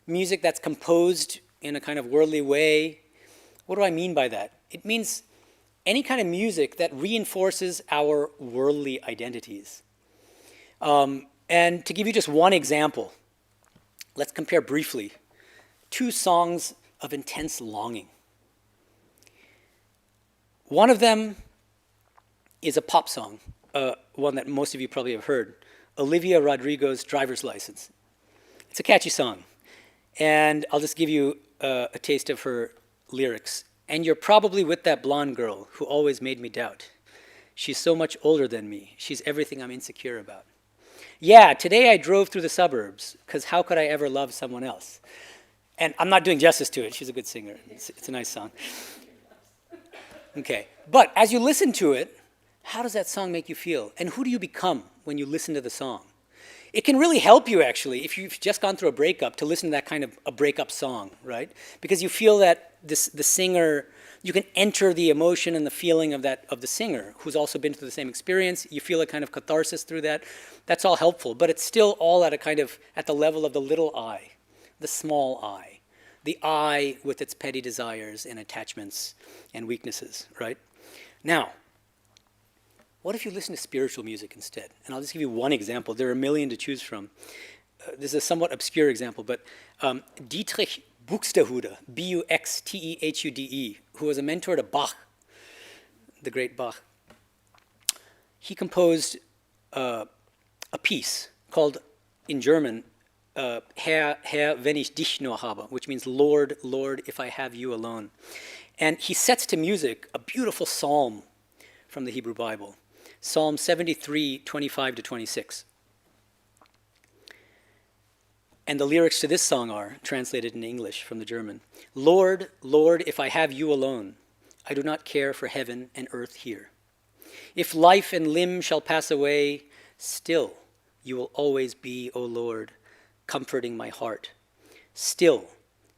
music that's composed in a kind of worldly way. What do I mean by that? It means any kind of music that reinforces our worldly identities. And to give you just one example, let's compare briefly 2 songs of intense longing. One of them is a pop song, one that most of you probably have heard, Olivia Rodrigo's Driver's License. It's a catchy song. And I'll just give you a taste of her lyrics. And you're probably with that blonde girl who always made me doubt. She's so much older than me. She's everything I'm insecure about. Yeah, today I drove through the suburbs, because how could I ever love someone else? And I'm not doing justice to it. She's a good singer. It's a nice song. Okay. But as you listen to it, how does that song make you feel? And who do you become when you listen to the song? It can really help you, actually, if you've just gone through a breakup, to listen to that kind of a breakup song, right? Because you feel that the singer, you can enter the emotion and the feeling of the singer, who's also been through the same experience. You feel a kind of catharsis through that. That's all helpful, but it's still all at the level of the little I, the small I, the I with its petty desires and attachments and weaknesses, right? Now, what if you listen to spiritual music instead? And I'll just give you one example. There are a million to choose from. This is a somewhat obscure example, but Dietrich Buxtehude, Buxtehude, who was a mentor to Bach, the great Bach, he composed a piece called, in German, Herr, wenn ich dich nur habe, which means Lord, Lord, if I have you alone. And he sets to music a beautiful psalm from the Hebrew Bible. Psalm 73, 25 to 26. And the lyrics to this song are, translated in English from the German, Lord, Lord, if I have you alone, I do not care for heaven and earth here. If life and limb shall pass away, still you will always be, O Lord, comforting my heart. Still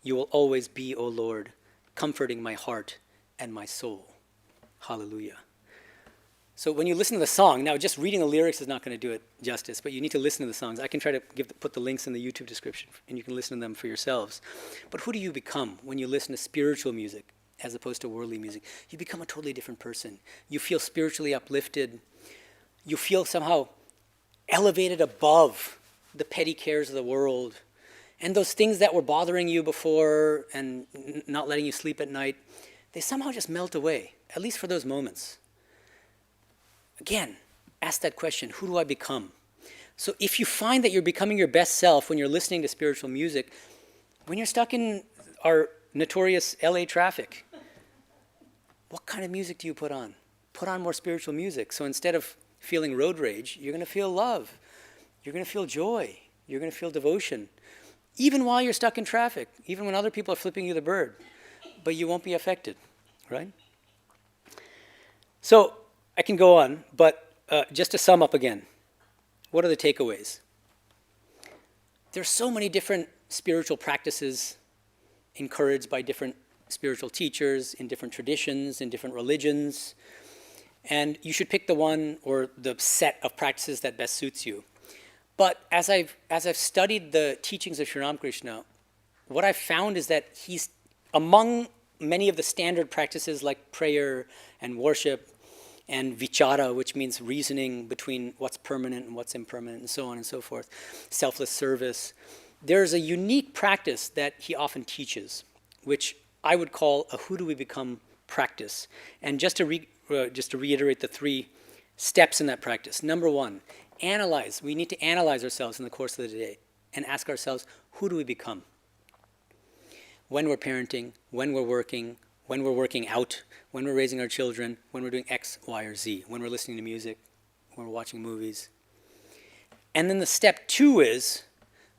you will always be, O Lord, comforting my heart and my soul. Hallelujah. So when you listen to the song, now just reading the lyrics is not going to do it justice, but you need to listen to the songs. I can try to put the links in the YouTube description, and you can listen to them for yourselves. But who do you become when you listen to spiritual music as opposed to worldly music? You become a totally different person. You feel spiritually uplifted. You feel somehow elevated above the petty cares of the world. And those things that were bothering you before and not letting you sleep at night, they somehow just melt away, at least for those moments. Again, ask that question, who do I become? So if you find that you're becoming your best self when you're listening to spiritual music, when you're stuck in our notorious LA traffic, what kind of music do you put on? Put on more spiritual music. So instead of feeling road rage, you're going to feel love. You're going to feel joy. You're going to feel devotion. Even while you're stuck in traffic, even when other people are flipping you the bird, but you won't be affected, right? So I can go on, but just to sum up again, what are the takeaways? There's so many different spiritual practices encouraged by different spiritual teachers in different traditions, in different religions, and you should pick the one or the set of practices that best suits you. But as I've studied the teachings of Sri Ramakrishna, what I've found is that he's among many of the standard practices like prayer and worship and vichara, which means reasoning between what's permanent and what's impermanent, and so on and so forth, selfless service. There's a unique practice that he often teaches, which I would call a who do we become practice. And just to reiterate the three steps in that practice. Number one, analyze. We need to analyze ourselves in the course of the day and ask ourselves, who do we become? When we're parenting, when we're working out, when we're raising our children, when we're doing X, Y, or Z, when we're listening to music, when we're watching movies. And then the step two is,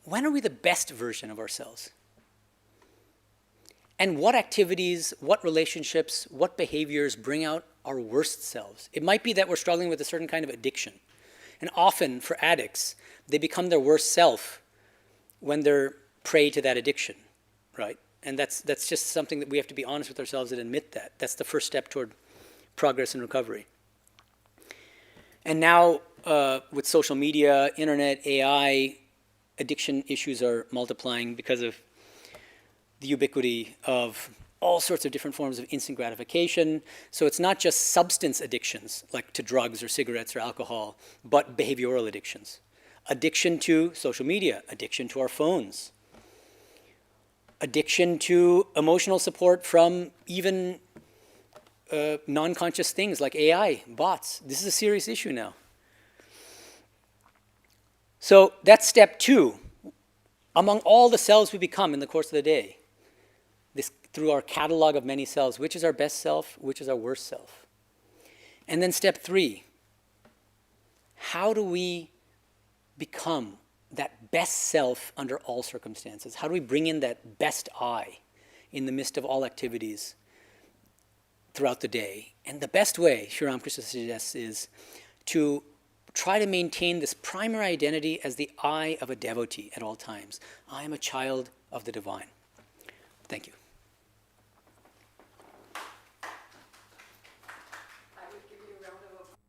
when are we the best version of ourselves? And what activities, what relationships, what behaviors bring out our worst selves? It might be that we're struggling with a certain kind of addiction. And often, for addicts, they become their worst self when they're prey to that addiction, right? And that's just something that we have to be honest with ourselves and admit that. That's the first step toward progress and recovery. And now, with social media, internet, AI, addiction issues are multiplying because of the ubiquity of all sorts of different forms of instant gratification. So it's not just substance addictions, like to drugs or cigarettes or alcohol, but behavioral addictions. Addiction to social media, addiction to our phones, addiction to emotional support from even non-conscious things like AI, bots. This is a serious issue now. So that's step two. Among all the selves we become in the course of the day, through our catalog of many selves, which is our best self, which is our worst self? And then step three, how do we become that best self under all circumstances? How do we bring in that best I in the midst of all activities? throughout the day. And the best way, Sri Ramakrishna suggests, is to try to maintain this primary identity as the I of a devotee at all times. I am a child of the divine. Thank you. I would give you a round of applause.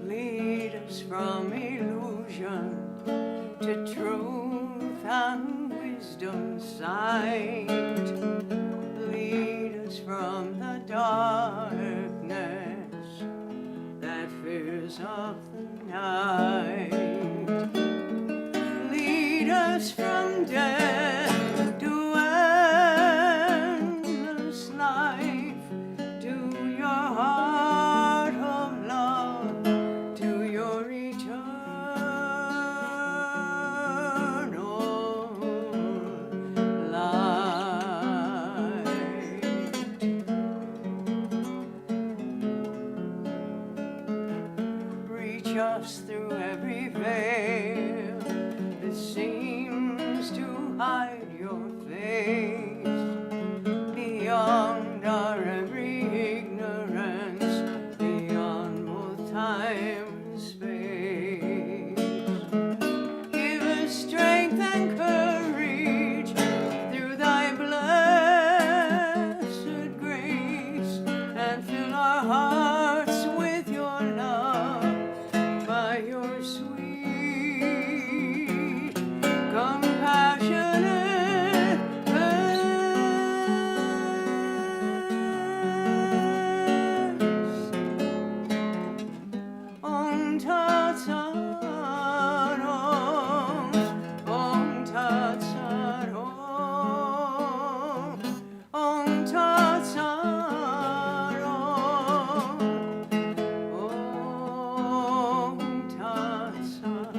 Lead us from illusion to truth and wisdom's sight. Lead us from the darkness that fears of the night. Lead us from death to endless life, to your heart of love, to your eternal light. Reach us through every veil that seems to hide your face, beyond our every ignorance, beyond both time and space. Give us strength and courage through thy blessed grace, and fill our hearts with your love by your sweet, compassionate grace. Om Tat Sat Om Tat Sat Om Tat Sat Om Tat Sat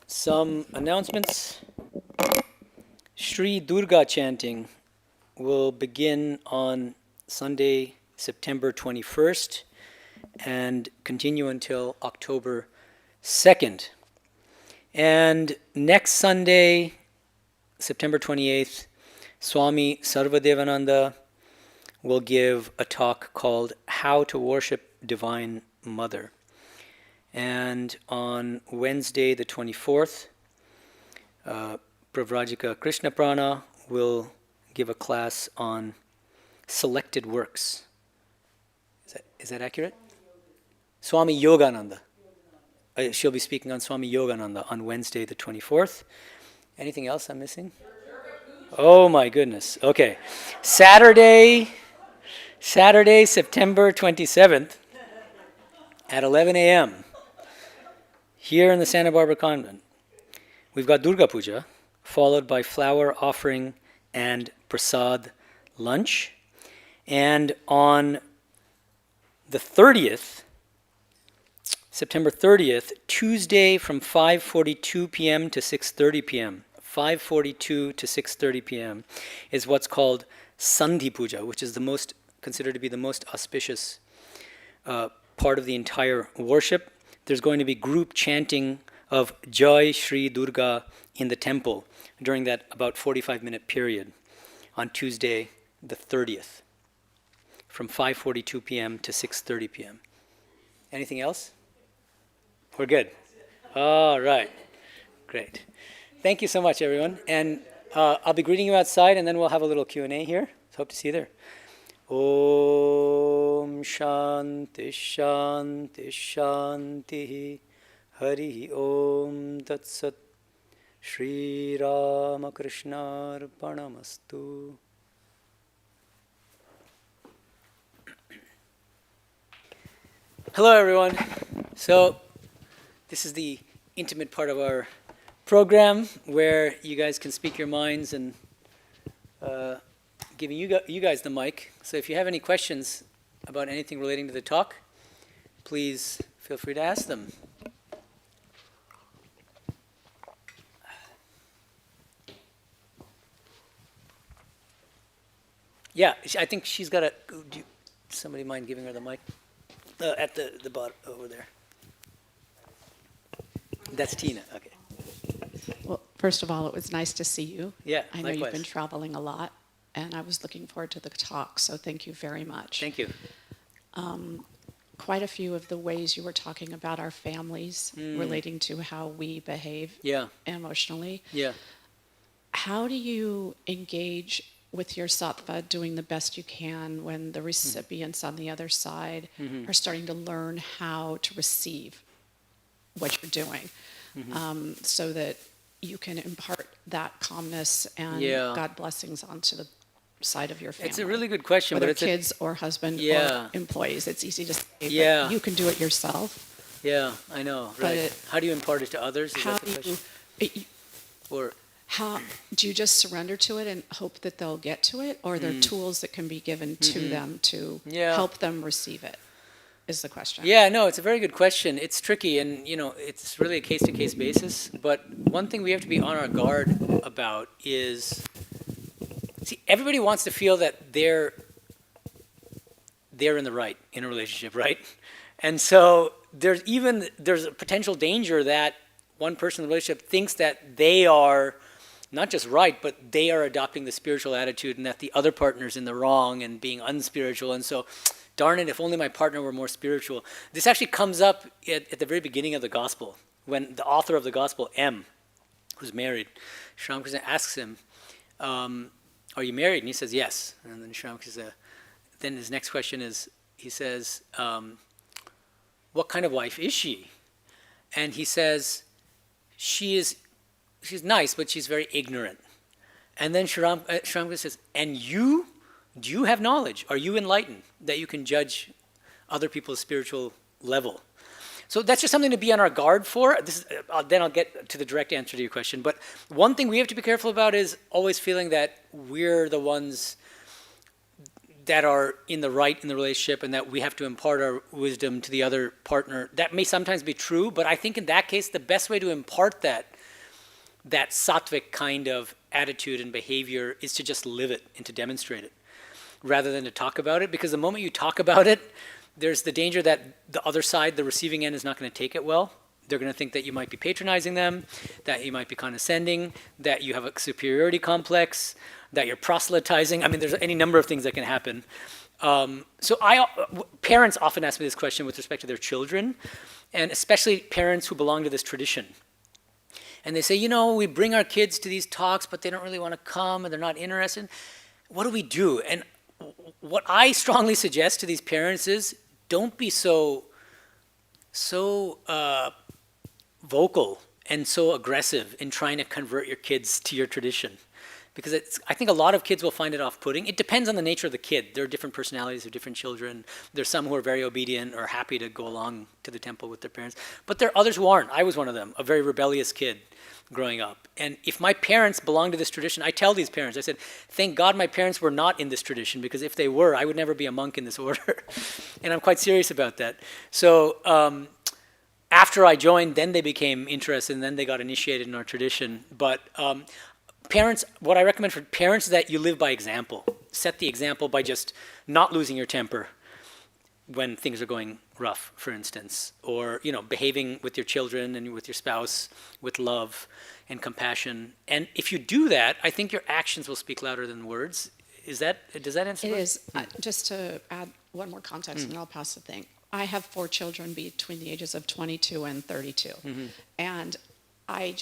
Some announcements. Sri Durga chanting will begin on Sunday, September 21st and continue until October 2nd. And next Sunday, September 28th, Swami Sarvadevananda will give a talk called How to Worship Divine Mother. And on Wednesday, the 24th, Pravrajika Krishna Prana will give a class on selected works. Is that accurate? Swami Yogananda. She'll be speaking on Swami Yogananda on Wednesday, the 24th. Anything else I'm missing? Oh my goodness. Okay. Saturday, September 27th at 11 a.m. here in the Santa Barbara Convent. We've got Durga Puja, followed by flower offering and prasad lunch. And on the 30th, September 30th, Tuesday from 5:42 p.m. to 6:30 p.m., 5:42 to 6:30 p.m. is what's called Sandhi Puja, which is considered to be the most auspicious part of the entire worship. There's going to be group chanting of Jai Shri Durga in the temple during that about 45-minute period on Tuesday the 30th from 5:42 p.m. to 6:30 p.m. Anything else? We're good. All right. Great. Thank you so much, everyone. And I'll be greeting you outside, and then we'll have a little Q&A here. So hope to see you there. Om Shanti Shanti Shanti Hari Om Tat Sat Shri Ramakrishna Arpanamastu. Hello, everyone. So this is the intimate part of our program where you guys can speak your minds and giving you guys the mic. So if you have any questions about anything relating to the talk, please feel free to ask them. Yeah, I think she's got a. Somebody mind giving her the mic? At the bottom over there. That's Tina. Okay. Well, first of all, it was nice to see you. Yeah, I know likewise. you've been traveling a lot, and I was looking forward to the talk, so thank you very much. Thank you. Quite a few of the ways you were talking about our families relating to how we behave Yeah. emotionally. Yeah. How do you engage with your sattva doing the best you can when the recipients on the other side are starting to learn how to receive what you're doing, so that you can impart that calmness and God blessings onto the side of your family? It's a really good question, whether but it's kids or husband Yeah. or employees. It's easy to say, Yeah. but you can do it yourself. Yeah, I know, But right? How do you impart it to others? Is How that the do question? you, Or how do you just surrender to it and hope that they'll get to it, or are there tools that can be given to them to Yeah. help them receive it? Is the question. Yeah, no, it's a very good question. It's tricky, and it's really a case-to-case basis. But one thing we have to be on our guard about is, see, everybody wants to feel that they're in the right in a relationship, right? And so there's a potential danger that one person in the relationship thinks that they are not just right, but they are adopting the spiritual attitude, and that the other partner's in the wrong and being unspiritual. And so, darn it, if only my partner were more spiritual. This actually comes up at the very beginning of the gospel, when the author of the gospel, M, who's married, Sri Ramakrishna asks him, are you married? And he says, yes. And then Sri Ramakrishna, then his next question is, he says, what kind of wife is she? And he says, she's nice, but she's very ignorant. And then Sri Ramakrishna says, and you? Do you have knowledge? Are you enlightened that you can judge other people's spiritual level? So that's just something to be on our guard for. Then I'll get to the direct answer to your question. But one thing we have to be careful about is always feeling that we're the ones that are in the right in the relationship, and that we have to impart our wisdom to the other partner. That may sometimes be true, but I think in that case, the best way to impart that sattvic kind of attitude and behavior is to just live it and to demonstrate it, rather than to talk about it. Because the moment you talk about it, there's the danger that the other side, the receiving end, is not going to take it well. They're going to think that you might be patronizing them, that you might be condescending, that you have a superiority complex, that you're proselytizing. I mean, there's any number of things that can happen. Parents often ask me this question with respect to their children, and especially parents who belong to this tradition. And they say, we bring our kids to these talks, but they don't really want to come, and they're not interested. What do we do? And what I strongly suggest to these parents is, don't be so vocal and so aggressive in trying to convert your kids to your tradition. Because I think a lot of kids will find it off-putting. It depends on the nature of the kid. There are different personalities of different children. There's some who are very obedient or happy to go along to the temple with their parents. But there are others who aren't. I was one of them, a very rebellious kid growing up. And if my parents belong to this tradition, I tell these parents, I said, thank God my parents were not in this tradition, because if they were, I would never be a monk in this order. And I'm quite serious about that. So after I joined, then they became interested, and then they got initiated in our tradition. But parents, what I recommend for parents is that you live by example. Set the example by just not losing your temper when things are going rough, for instance, or behaving with your children and with your spouse with love and compassion. And if you do that, I think your actions will speak louder than words. Does that answer? It is. Just to add one more context, and then I'll pass the thing. I have 4 children between the ages of 22 and 32, and I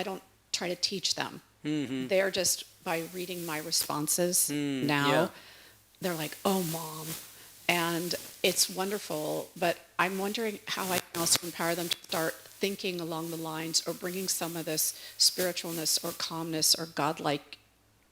don't try to teach them. They're just, by reading my responses now, they're like, oh, Mom. And it's wonderful, but I'm wondering how I can also empower them to start thinking along the lines, or bringing some of this spiritualness or calmness or godlike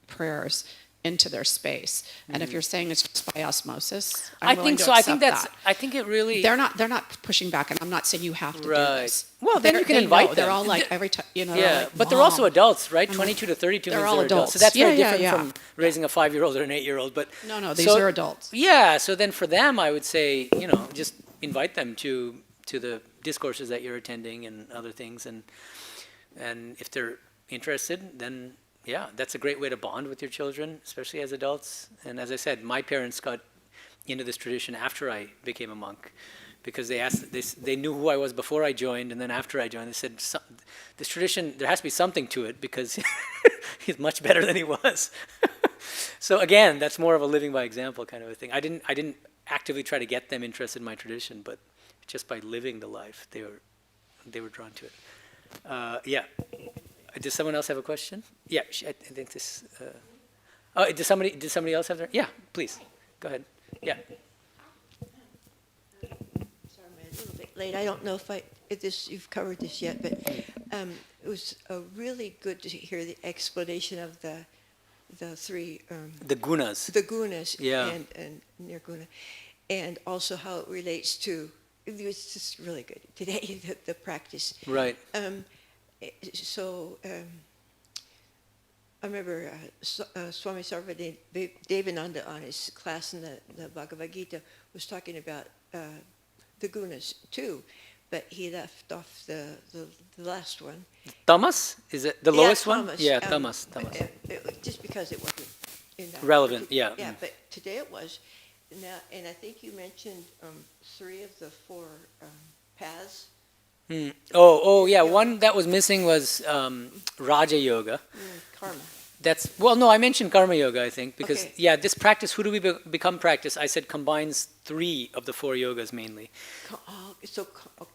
prayers into their space. And if you're saying it's just by osmosis, I I'm willing think to so. I think accept that's. that. I think it really. They're not pushing back, and I'm not saying you have to do Right. this. Well, then They're- you can they invite know. them. They're all like every time, they're Yeah, like, but they're also "Mom." adults, right? 22 to 32 They're means all they're adults. So adults. that's very Yeah, yeah, different yeah. from raising a 5-year-old or an 8-year-old. But No, these so- are adults. Yeah, so then for them, I would say, just invite them to the discourses that you're attending and other things, and if they're interested, then yeah, that's a great way to bond with your children, especially as adults. And as I said, my parents got into this tradition after I became a monk, because they knew who I was before I joined, and then after I joined, they said, this tradition, there has to be something to it, because he's much better than he was. So again, that's more of a living by example kind of a thing. I didn't actively try to get them interested in my tradition, but just by living the life, they were drawn to it. Yeah. Does someone else have a question? Yeah, I think this. Did somebody else have their? Yeah, please, go ahead. Yeah. Sorry, I'm a little bit late. I don't know if you've covered this yet, but it was really good to hear the explanation of the three The gunas. the gunas Yeah. and nirguna, and also how it relates to. It was just really good today, the practice. Right. I remember Swami Medhananda on his class in the Bhagavad Gita was talking about the gunas too, but he left off the last one. Tamas? Is it the lowest one? Tamas. Yeah, tamas. Just because it wasn't in that Relevant, yeah. Yeah, but today it was. Now, and I think you mentioned 3 of the 4 paths. Oh, yeah. One that was missing was Raja Yoga. Karma. No, I mentioned Karma Yoga, I think, because, Okay. this practice, who do we become practice? I said combines 3 of the 4 yogas mainly.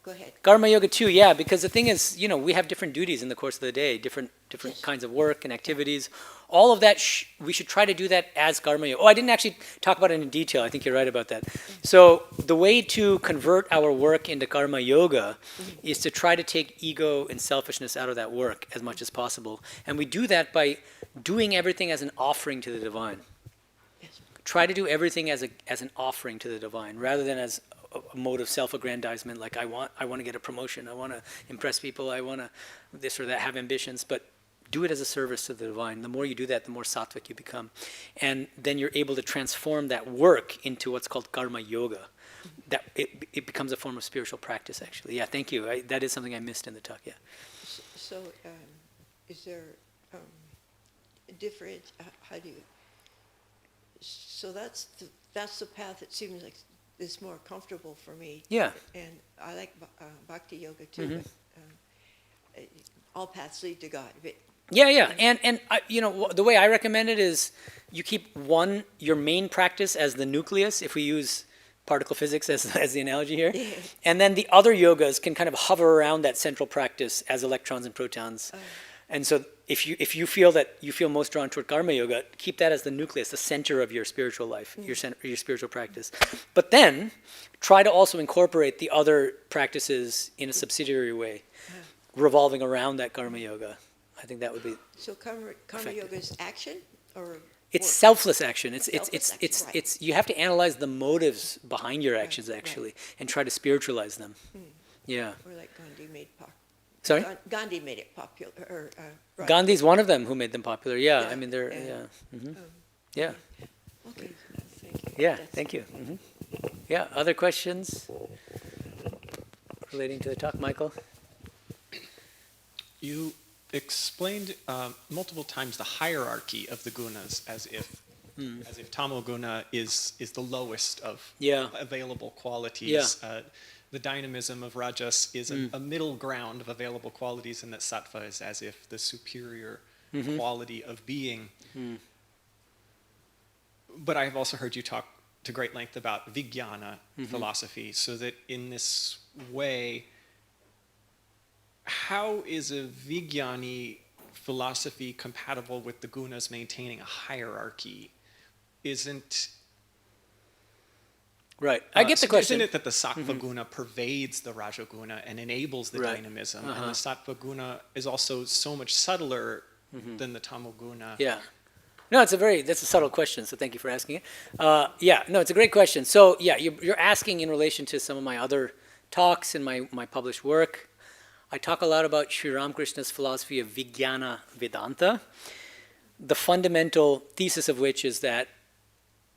Go ahead. Karma Yoga too, yeah, because the thing is, we have different duties in the course of the day, different Yes. kinds of work and activities. All of that, we should try to do that as Karma Yoga. Oh, I didn't actually talk about it in detail. I think you're right about that. So the way to convert our work into Karma Yoga is to try to take ego and selfishness out of that work as much as possible. And we do that by doing everything as an offering to the divine. Yes. Try to do everything as an offering to the divine, rather than as a mode of self-aggrandizement, like I want to get a promotion, I want to impress people, I want to this or that, have ambitions, but do it as a service to the divine. The more you do that, the more sattvic you become. And then you're able to transform that work into what's called karma yoga. That it becomes a form of spiritual practice, actually. Yeah, thank you. That is something I missed in the talk, yeah. So, is there different? How do you? So that's the path that seems like is more comfortable for me. Yeah. And I like bhakti yoga too. But, all paths lead to God. But Yeah. And the way I recommend it is you keep your main practice as the nucleus, if we use particle physics as the analogy here. And then the other yogas can kind of hover around that central practice as electrons and protons. And so if you feel most drawn toward karma yoga, keep that as the nucleus, the center of your spiritual life, your spiritual practice. But then try to also incorporate the other practices in a subsidiary way, revolving around that karma yoga. I think that would be. so karma effective. yoga is action or It's work? selfless action. It's Right. you have to analyze the motives behind your actions actually, and try to spiritualize them. Yeah. Or like Gandhi made Sorry? Gandhi made it popular. Or, right. Gandhi's one of them who made them popular. Yeah. I mean they're and- yeah. Okay. Thank you. Yeah. That's- Thank you. Yeah. Other questions relating to the talk, Michael? You explained multiple times the hierarchy of the gunas as if tamoguna is the lowest of available qualities. Yeah. The dynamism of rajas is a middle ground of available qualities, and that sattva is as if the superior quality of being. But I have also heard you talk to great length about vijnana philosophy, so that in this way, how is a vijnani philosophy compatible with the gunas maintaining a hierarchy? Right. I get the question. Isn't it that the sattva guna pervades the rajaguna and enables the dynamism, and the sattva guna is also so much subtler than the tamoguna? Yeah. No, that's a subtle question, so thank you for asking it. Yeah, no, it's a great question. So yeah, you're asking in relation to some of my other talks in my published work. I talk a lot about Sri Ramakrishna's philosophy of Vijnana Vedanta, the fundamental thesis of which is that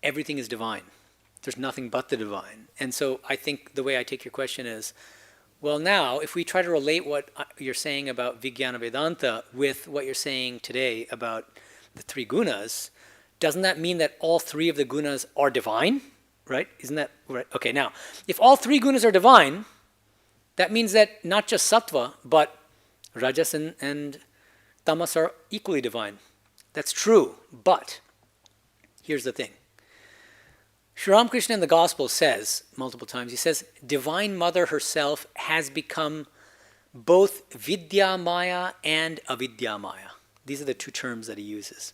everything is divine. There's nothing but the divine. And so I think the way I take your question is, well, now, if we try to relate what you're saying about Vijnana Vedanta with what you're saying today about the three gunas, doesn't that mean that all three of the gunas are divine? Right? Isn't that right? Okay, now, if all three gunas are divine, that means that not just sattva, but rajas and tamas are equally divine. That's true, but here's the thing. Sri Ramakrishna in the Gospel says, multiple times, he says, Divine Mother herself has become both Vidya Maya and Avidya Maya. These are the two terms that he uses.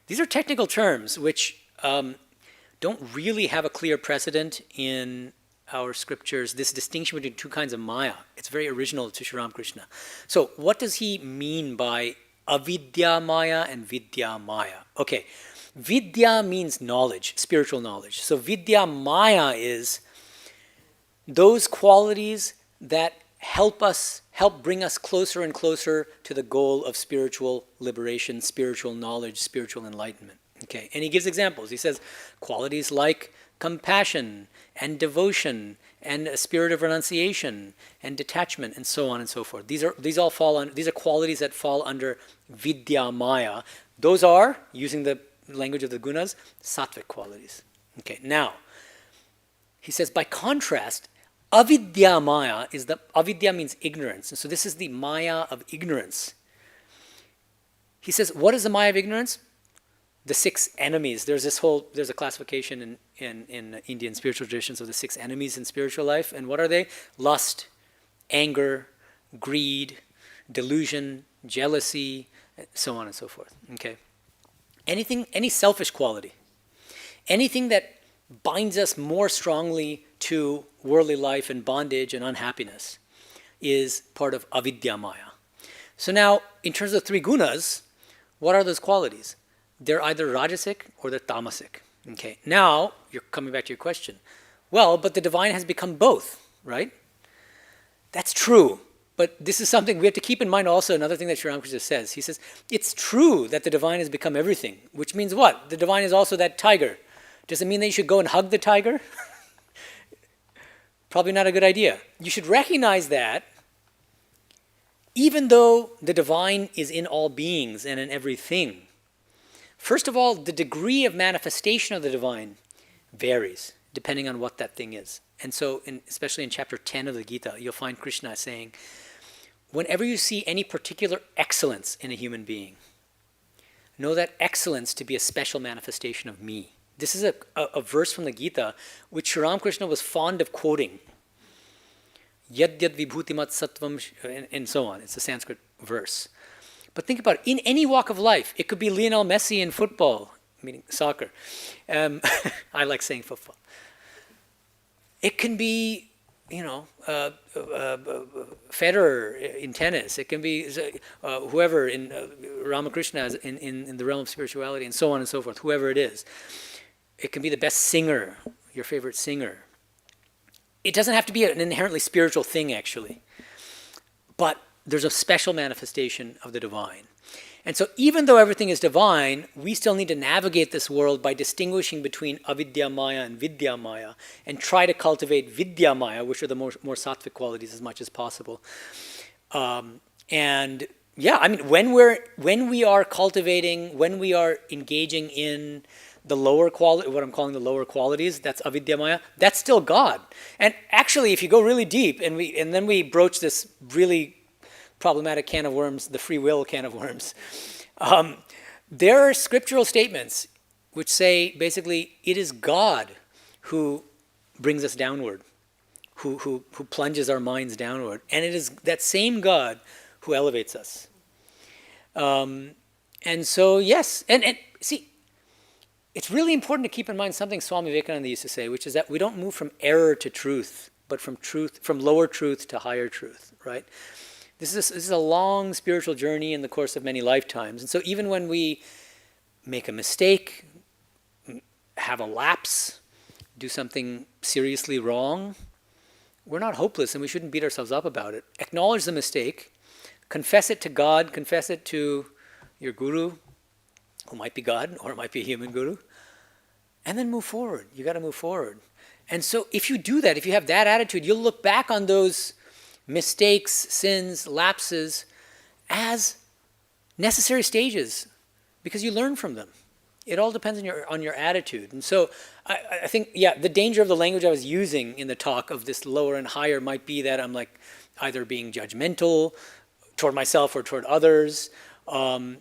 These are technical terms which don't really have a clear precedent in our scriptures, this distinction between two kinds of Maya. It's very original to Sri Ramakrishna. So what does he mean by Avidya Maya and Vidya Maya? Okay. Vidya means knowledge, spiritual knowledge. So Vidya Maya is those qualities that help bring us closer and closer to the goal of spiritual liberation, spiritual knowledge, spiritual enlightenment. Okay, and he gives examples. He says qualities like compassion and devotion and a spirit of renunciation and detachment and so on and so forth. These are qualities that fall under Vidya Maya. Those are, using the language of the gunas, sattvic qualities. Okay, now, he says, by contrast, avidya maya avidya means ignorance. And so this is the maya of ignorance. He says, what is the maya of ignorance? The six enemies. There's a classification in Indian spiritual traditions of the six enemies in spiritual life. And what are they? Lust, anger, greed, delusion, jealousy, so on and so forth. Okay. Any selfish quality, anything that binds us more strongly to worldly life and bondage and unhappiness is part of avidya maya. So now, in terms of three gunas, what are those qualities? They're either rajasic or they're tamasic. Okay, now you're coming back to your question. Well, but the divine has become both, right? That's true. But this is something we have to keep in mind also, another thing that Sri Ramakrishna says. He says, it's true that the divine has become everything, which means what? The divine is also that tiger. Does it mean that you should go and hug the tiger? Probably not a good idea. You should recognize that even though the divine is in all beings and in everything, first of all, the degree of manifestation of the divine varies depending on what that thing is. And so, especially in chapter 10 of the Gita, you'll find Krishna saying, whenever you see any particular excellence in a human being, know that excellence to be a special manifestation of me. This is a verse from the Gita which Sri Ramakrishna was fond of quoting. Yad yad vibhutimat sattvam, and so on. It's a Sanskrit verse. But think about it. In any walk of life, it could be Lionel Messi in football, meaning soccer. I like saying football. It can be, Federer in tennis. It can be whoever in Ramakrishna in the realm of spirituality, and so on and so forth, whoever it is. It can be the best singer, your favorite singer. It doesn't have to be an inherently spiritual thing, actually. But there's a special manifestation of the divine. And so even though everything is divine, we still need to navigate this world by distinguishing between avidya maya and vidya maya and try to cultivate vidya maya, which are the more sattvic qualities, as much as possible. And yeah, I mean, when we are cultivating, when we are engaging in the lower quality, what I'm calling the lower qualities, that's avidya maya, that's still God. And actually, if you go really deep and then we broach this really problematic can of worms, the free will can of worms. There are scriptural statements which say basically it is God who brings us downward, who plunges our minds downward, and it is that same God who elevates us. And so yes, and see, it's really important to keep in mind something Swami Medhananda used to say, which is that we don't move from error to truth, but from lower truth to higher truth, right? This is a long spiritual journey in the course of many lifetimes. And so even when we make a mistake, have a lapse, do something seriously wrong, we're not hopeless and we shouldn't beat ourselves up about it. Acknowledge the mistake, confess it to God, confess it to your guru, who might be God or it might be a human guru, and then move forward. You got to move forward. And so if you do that, if you have that attitude, you'll look back on those mistakes, sins, lapses as necessary stages because you learn from them. It all depends on your attitude. And so I think, yeah, the danger of the language I was using in the talk of this lower and higher might be that I'm like either being judgmental toward myself or toward others. So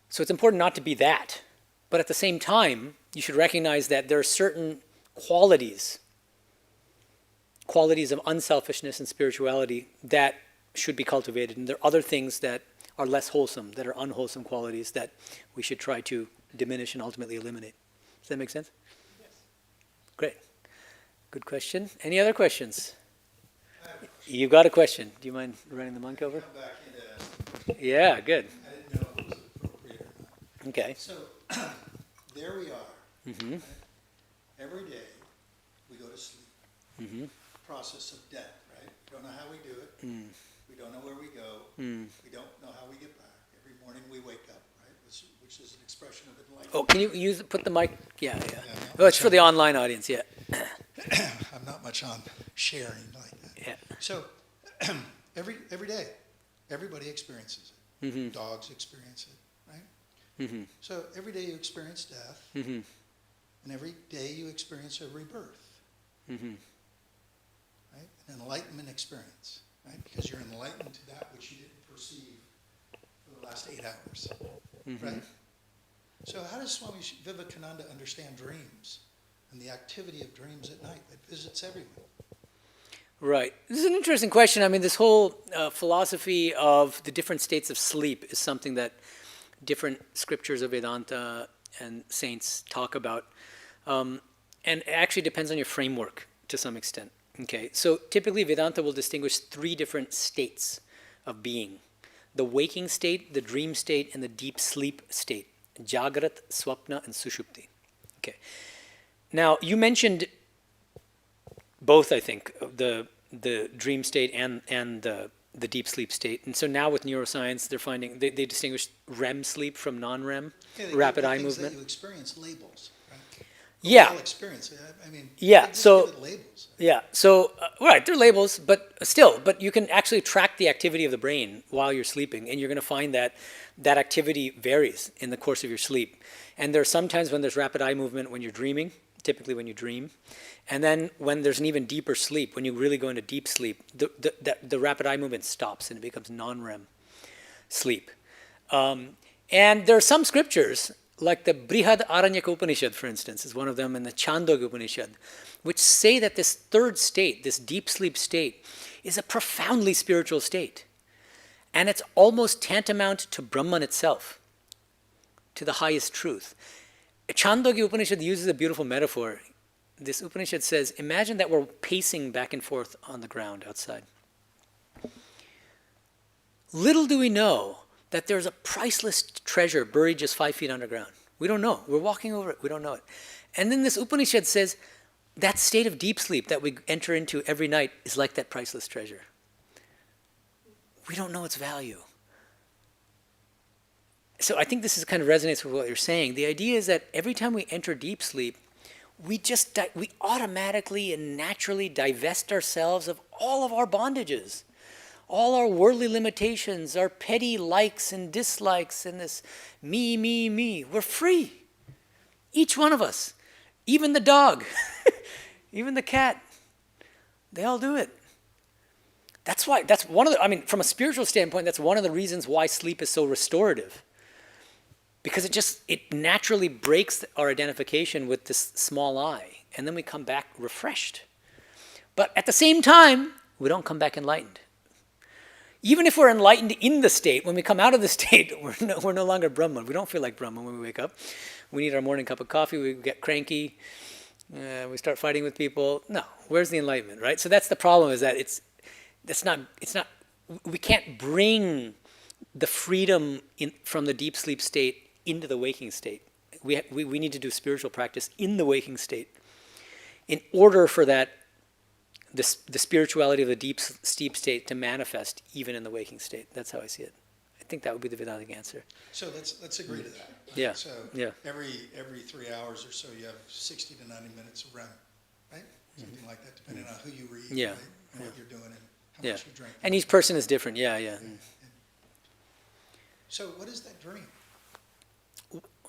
it's important not to be that. But at the same time, you should recognize that there are certain qualities of unselfishness and spirituality that should be cultivated. And there are other things that are less wholesome, that are unwholesome qualities that we should try to diminish and ultimately eliminate. Does that make sense? Yes. Great. Good question. Any other questions? You got a question. Do you mind running the mic over? Come back into, Yeah, good. I didn't know if it was appropriate or not. Okay. So there we are. Mm-hmm. Every day we go to sleep. Mm-hmm. Process of death, right? We don't know how we do it. Mm. We don't know where we go. Mm. We don't know how we get back. Every morning we wake up, right? Which is an expression of enlightenment. Oh, can you put the mic? Yeah. no, Oh, it's for the online audience, yeah. I'm not much on sharing like that. Yeah. So every day, everybody experiences it. Mm-hmm. Dogs experience it, right? Mm-hmm. So every day you experience death, Mm-hmm. and every day you experience a rebirth, Mm-hmm. right? An enlightenment experience, right? Because you're enlightened to that which you didn't perceive for the last 8 hours, Mm-hmm. right? So how does Swami Vivekananda understand dreams and the activity of dreams at night that visits everyone? Right. This is an interesting question. I mean, this whole philosophy of the different states of sleep is something that different scriptures of Vedanta and saints talk about. And it actually depends on your framework to some extent. Okay. So typically Vedanta will distinguish 3 different states of being. The waking state, the dream state, and the deep sleep state. Jagrat, Swapna, and Sushupti. Okay. Now, you mentioned both, I think, the dream state and the deep sleep state. And so now with neuroscience, they're finding, they distinguish REM sleep from non-REM, Yeah, rapid eye things movement. that you experience labels, right? Yeah. We all experience it. I mean, Yeah, they just so- give it labels. Yeah, so, right, they're labels, but you can actually track the activity of the brain while you're sleeping, and you're going to find that that activity varies in the course of your sleep. And there are some times when there's rapid eye movement when you're dreaming, typically when you dream. And then when there's an even deeper sleep, when you really go into deep sleep, the rapid eye movement stops and it becomes non-REM sleep. And there are some scriptures, like the Brihad Aranyaka Upanishad, for instance, is one of them, and the Chandogya Upanishad, which say that this third state, this deep sleep state, is a profoundly spiritual state. And it's almost tantamount to Brahman itself, to the highest truth. Chandogya Upanishad uses a beautiful metaphor. This Upanishad says, imagine that we're pacing back and forth on the ground outside. Little do we know that there's a priceless treasure buried just 5 feet underground. We don't know. We're walking over it. We don't know it. And then this Upanishad says, that state of deep sleep that we enter into every night is like that priceless treasure. We don't know its value. So I think this is kind of resonates with what you're saying. The idea is that every time we enter deep sleep, we automatically and naturally divest ourselves of all of our bondages, all our worldly limitations, our petty likes and dislikes, and this me. We're free. Each one of us, even the dog, even the cat, they all do it. That's one of the, from a spiritual standpoint, that's one of the reasons why sleep is so restorative. Because it naturally breaks our identification with this small I, and then we come back refreshed. But at the same time, we don't come back enlightened. Even if we're enlightened in the state, when we come out of the state, we're no longer Brahman. We don't feel like Brahman when we wake up. We need our morning cup of coffee, we get cranky, we start fighting with people. No, where's the enlightenment, right? So that's the problem, is that we can't bring the freedom from the deep sleep state into the waking state. We need to do spiritual practice in the waking state in order for that, the spirituality of the deep state to manifest even in the waking state. That's how I see it. I think that would be the Vedantic answer. So let's agree to that. Yeah. So Yeah. every 3 hours or so, you have 60 to 90 minutes of REM, right? Something like that, depending on who you read, Yeah. right? And what you're doing and how Yeah. much you drink. And each person is different. Yeah, yeah. So what is that dream?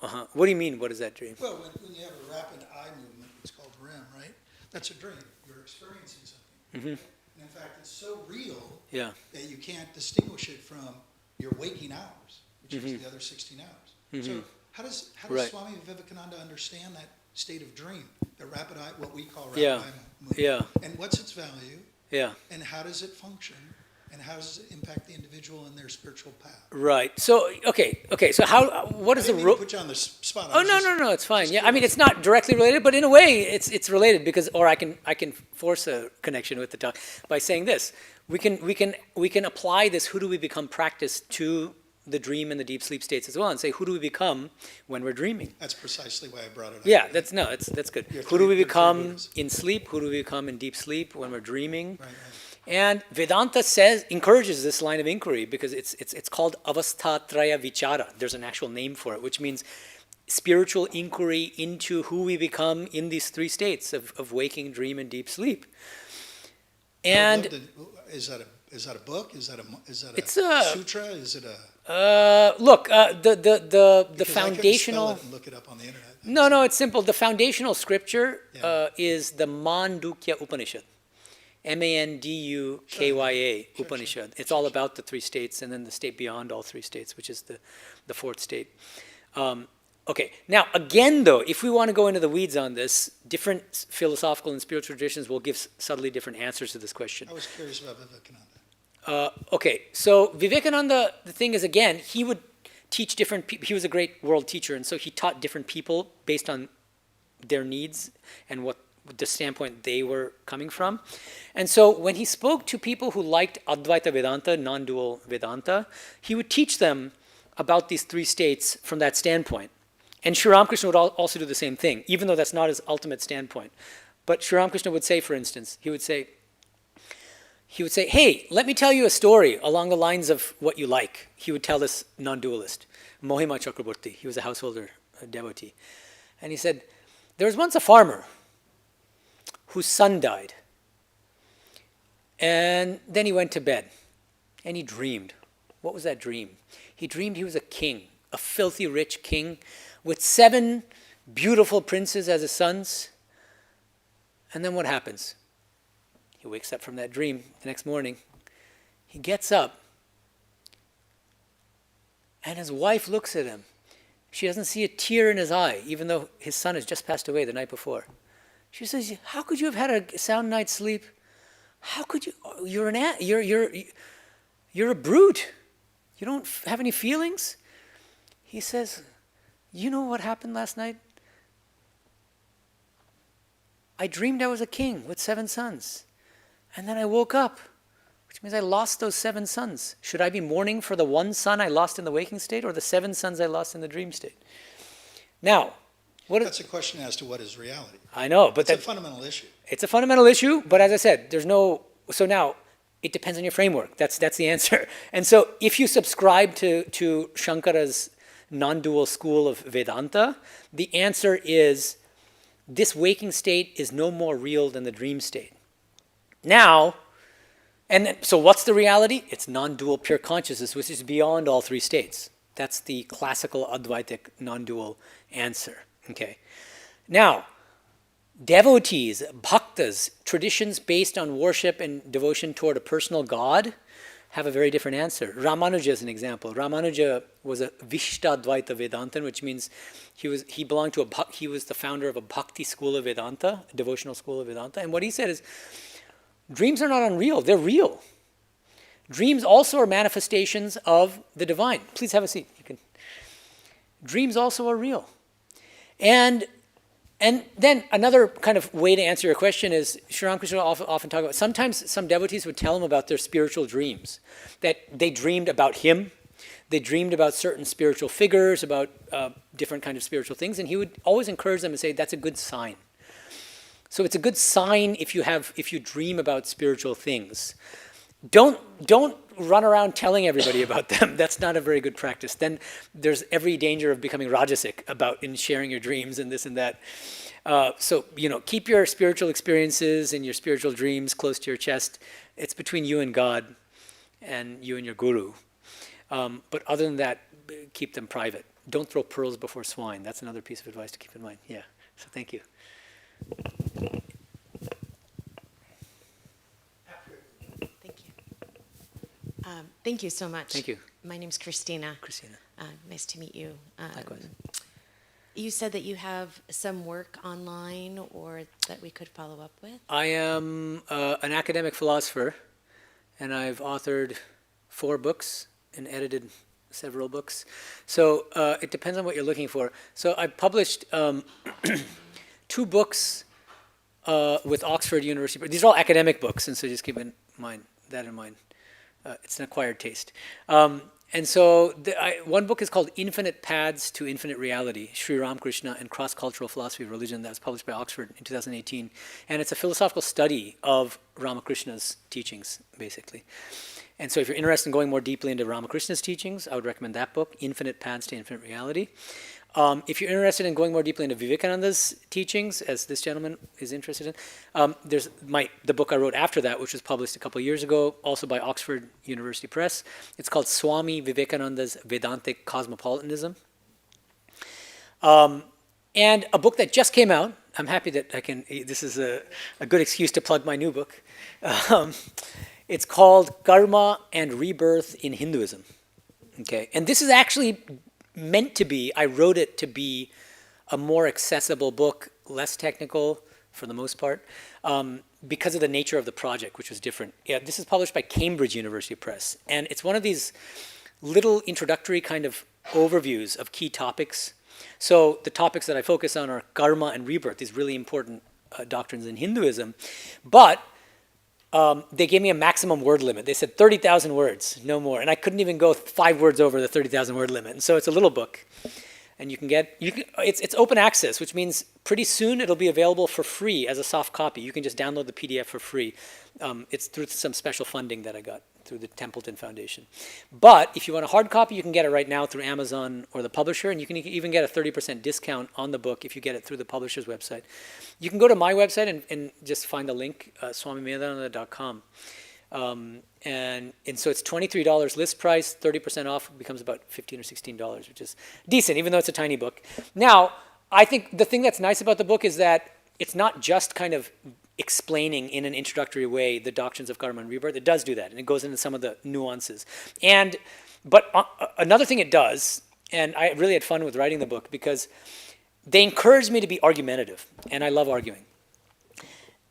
Uh-huh. What do you mean, what is that dream? Well, when you have a rapid eye movement, it's called REM, right? That's a dream. You're experiencing something. Mm-hmm. And in fact, it's so real Yeah. that you can't distinguish it from your waking hours, which is the other 16 hours. So how does Right. Swami Vivekananda understand that state of dream, the rapid eye, what we call rapid Yeah. eye movement? Yeah. And what's its value? Yeah. And how does it function? And how does it impact the individual in their spiritual path? Right. So, okay. So what I is the didn't mean rule? to put you on the spot. Oh, no, it's fine. Yeah, I mean, it's not directly related, but in a way, it's related because, or I can force a connection with the talk by saying this: we can apply this "who do we become" practice to the dream and the deep sleep states as well, and say, who do we become when we're dreaming? That's precisely why I brought it up. Yeah, right? that's good. Your Who do we three become Buddhas. in sleep? Who do we become in deep sleep when we're dreaming? Right. And Vedanta encourages this line of inquiry because it's called avasthatraya vichara. There's an actual name for it, which means spiritual inquiry into who we become in these three states of waking, dream, and deep sleep. And Is that a book? Is that a It's a- sutra? Is it a look, the because I couldn't foundational. spell it and look it up on the internet. No, it's simple. The foundational scripture Yeah. is the Mandukya Upanishad. Mandukya Sure, Upanishad. It's all about the three states and then the state beyond all three states, which is the fourth state. Okay, now again though, if we want to go into the weeds on this, different philosophical and spiritual traditions will give subtly different answers to this question. I was curious about Vivekananda. Okay, so Vivekananda, the thing is again, he would teach different people. He was a great world teacher, and so he taught different people based on their needs and what the standpoint they were coming from. And so when he spoke to people who liked Advaita Vedanta, non-dual Vedanta, he would teach them about these three states from that standpoint. And Sri Ramakrishna would also do the same thing, even though that's not his ultimate standpoint. But Sri Ramakrishna would say, for instance, he would say, hey, let me tell you a story along the lines of what you like. He would tell this non-dualist, Mohima Chakraborty. He was a householder, a devotee. And he said, there was once a farmer whose son died. And then he went to bed and he dreamed. What was that dream? He dreamed he was a king, a filthy rich king with 7 beautiful princes as his sons. And then what happens? He wakes up from that dream the next morning. He gets up and his wife looks at him. She doesn't see a tear in his eye, even though his son has just passed away the night before. She says, how could you have had a sound night's sleep? How could you? You're a brute. You don't have any feelings? He says, you know what happened last night? I dreamed I was a king with 7 sons. And then I woke up, which means I lost those 7 sons. Should I be mourning for the 1 son I lost in the waking state or the 7 sons I lost in the dream state? Now, That's a question as to what is reality. I know, but It's a fundamental issue. it's a fundamental issue, but as I said, so now it depends on your framework. That's the answer. And so if you subscribe to Shankara's non-dual school of Vedanta, the answer is this waking state is no more real than the dream state. Now, so what's the reality? It's non-dual pure consciousness, which is beyond all 3 states. That's the classical Advaitic non-dual answer. Okay. Now, devotees, bhaktas, traditions based on worship and devotion toward a personal God have a very different answer. Ramanuja is an example. Ramanuja was a Vishtadvaita Vedantin, which means he was the founder of a bhakti school of Vedanta, a devotional school of Vedanta. And what he said is, dreams are not unreal, they're real. Dreams also are manifestations of the divine. Please have a seat. Dreams also are real. And then another kind of way to answer your question is, Sri Ramakrishna often talk about, sometimes some devotees would tell him about their spiritual dreams, that they dreamed about him, they dreamed about certain spiritual figures, about different kind of spiritual things, and he would always encourage them and say, that's a good sign. So it's a good sign if you dream about spiritual things. Don't run around telling everybody about them. That's not a very good practice. Then there's every danger of becoming rajasic in sharing your dreams and this and that. So, keep your spiritual experiences and your spiritual dreams close to your chest. It's between you and God and you and your guru. But other than that, keep them private. Don't throw pearls before swine. That's another piece of advice to keep in mind. Yeah. So thank you. Thank you. Thank you so much. Thank you. My name's Christina. Christina. Nice to meet you. Likewise. You said that you have some work online or that we could follow up with? I am an academic philosopher, and I've authored 4 books and edited several books. So it depends on what you're looking for. So I published 2 books with Oxford University. These are all academic books, and so just keep that in mind. It's an acquired taste. And so one book is called Infinite Paths to Infinite Reality, Sri Ramakrishna and Cross-Cultural Philosophy of Religion. That was published by Oxford in 2018. And it's a philosophical study of Ramakrishna's teachings, basically. And so if you're interested in going more deeply into Ramakrishna's teachings, I would recommend that book, Infinite Paths to Infinite Reality. If you're interested in going more deeply into Vivekananda's teachings, as this gentleman is interested in, there's the book I wrote after that, which was published a couple of years ago, also by Oxford University Press. It's called Swami Vivekananda's Vedantic Cosmopolitanism. And a book that just came out, I'm happy that this is a good excuse to plug my new book. It's called Karma and Rebirth in Hinduism. Okay, and this is actually meant to be, I wrote it to be a more accessible book, less technical for the most part, because of the nature of the project, which was different. Yeah, this is published by Cambridge University Press, and it's one of these little introductory kind of overviews of key topics. So the topics that I focus on are karma and rebirth, these really important doctrines in Hinduism, but they gave me a maximum word limit. They said 30,000 words, no more. And I couldn't even go 5 words over the 30,000 word limit. And so it's a little book. And it's open access, which means pretty soon it'll be available for free as a soft copy. You can just download the PDF for free. It's through some special funding that I got through the Templeton Foundation. But if you want a hard copy, you can get it right now through Amazon or the publisher, and you can even get a 30% discount on the book if you get it through the publisher's website. You can go to my website and just find the link, swamimedhananda.com. And so it's $23 list price, 30% off becomes about $15 or $16, which is decent, even though it's a tiny book. Now, I think the thing that's nice about the book is that it's not just kind of explaining in an introductory way the doctrines of karma and rebirth. It does do that, and it goes into some of the nuances. But another thing it does, and I really had fun with writing the book because they encouraged me to be argumentative, and I love arguing.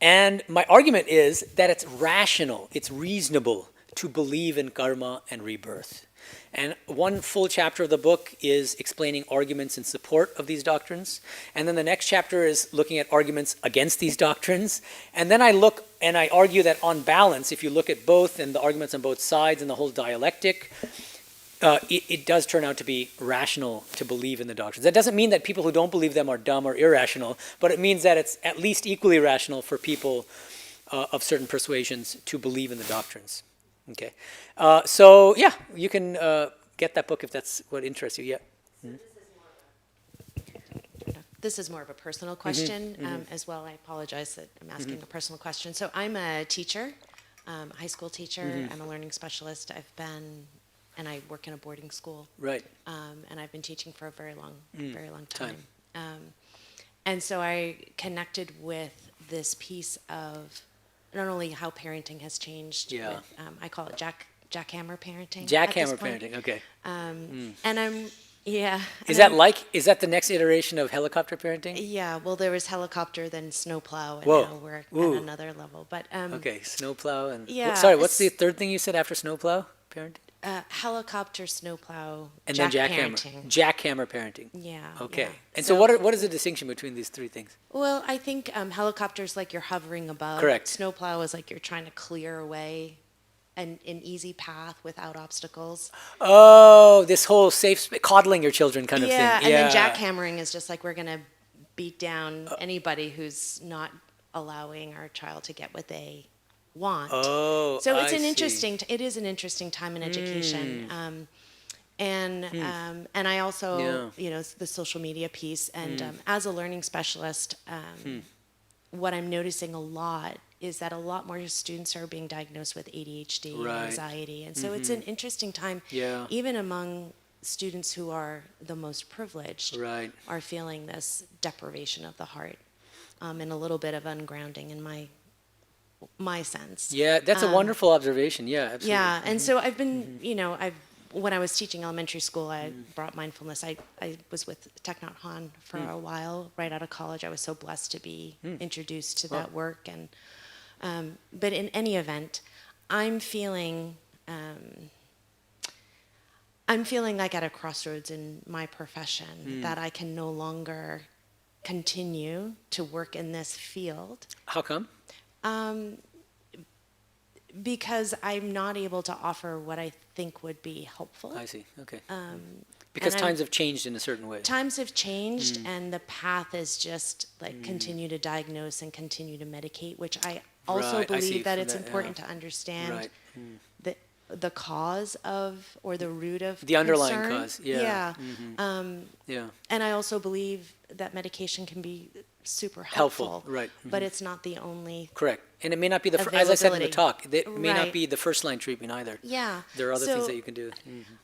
And my argument is that it's rational, it's reasonable to believe in karma and rebirth. And one full chapter of the book is explaining arguments in support of these doctrines. And then the next chapter is looking at arguments against these doctrines. And then I look and I argue that on balance, if you look at both and the arguments on both sides and the whole dialectic, it does turn out to be rational to believe in the doctrines. That doesn't mean that people who don't believe them are dumb or irrational, but it means that it's at least equally rational for people of certain persuasions to believe in the doctrines. Okay, so yeah, you can get that book if that's what interests you. Yeah. Mm-hmm. This is more of a personal question as well. I apologize that I'm asking a personal question. So I'm a teacher, high school teacher. I'm a learning specialist. And I work in a boarding school. Right. And I've been teaching for a very long time. And so I connected with this piece of not only how parenting has changed. Yeah. With, I call it jackhammer parenting. Jackhammer parenting. Okay. And I'm Is that the next iteration of helicopter parenting? Yeah. Well, there was helicopter, then snowplow, and now we're at another level. But okay, snowplow and sorry, what's the third thing you said after snowplow parenting? Helicopter, snowplow, and then jackhammer parenting. Yeah. Okay. Yeah. And so what is the distinction between these 3 things? Well, I think helicopter is like you're hovering above. Correct. Snowplow is like you're trying to clear away an easy path without obstacles. Oh, this whole coddling your children kind of thing. Yeah, and then jackhammering is just like we're going to beat down anybody who's not allowing our child to get what they want. Oh, so it's I an see. interesting. It is an interesting time in education. And I also, the social media piece. And as a learning specialist, what I'm noticing a lot is that a lot more students are being diagnosed with ADHD and anxiety. And so it's an interesting time, even among students who are the most privileged, are feeling this deprivation of the heart and a little bit of ungrounding in my sense. Yeah, that's a wonderful observation. Yeah, absolutely. Yeah, and so I've been, when I was teaching elementary school, I brought mindfulness. I was with Thich Nhat Hanh for a while, right out of college. I was so blessed to be introduced to that work. And but in any event, I'm feeling like at a crossroads in my profession that I can no longer continue to work in this field. How come? Because I'm not able to offer what I think would be helpful. I see. Okay. Because times have changed in a certain way. Times have changed, and the path is just like continue to diagnose and continue to medicate, which I also believe that it's important to understand the cause of or the root of the underlying concern. cause. Yeah. And I also believe that medication can be super helpful, right? But it's not the only. Correct, and it may not be the as I said in the talk. It may not Right. be the first line treatment either. Yeah, there are other so things that you can do.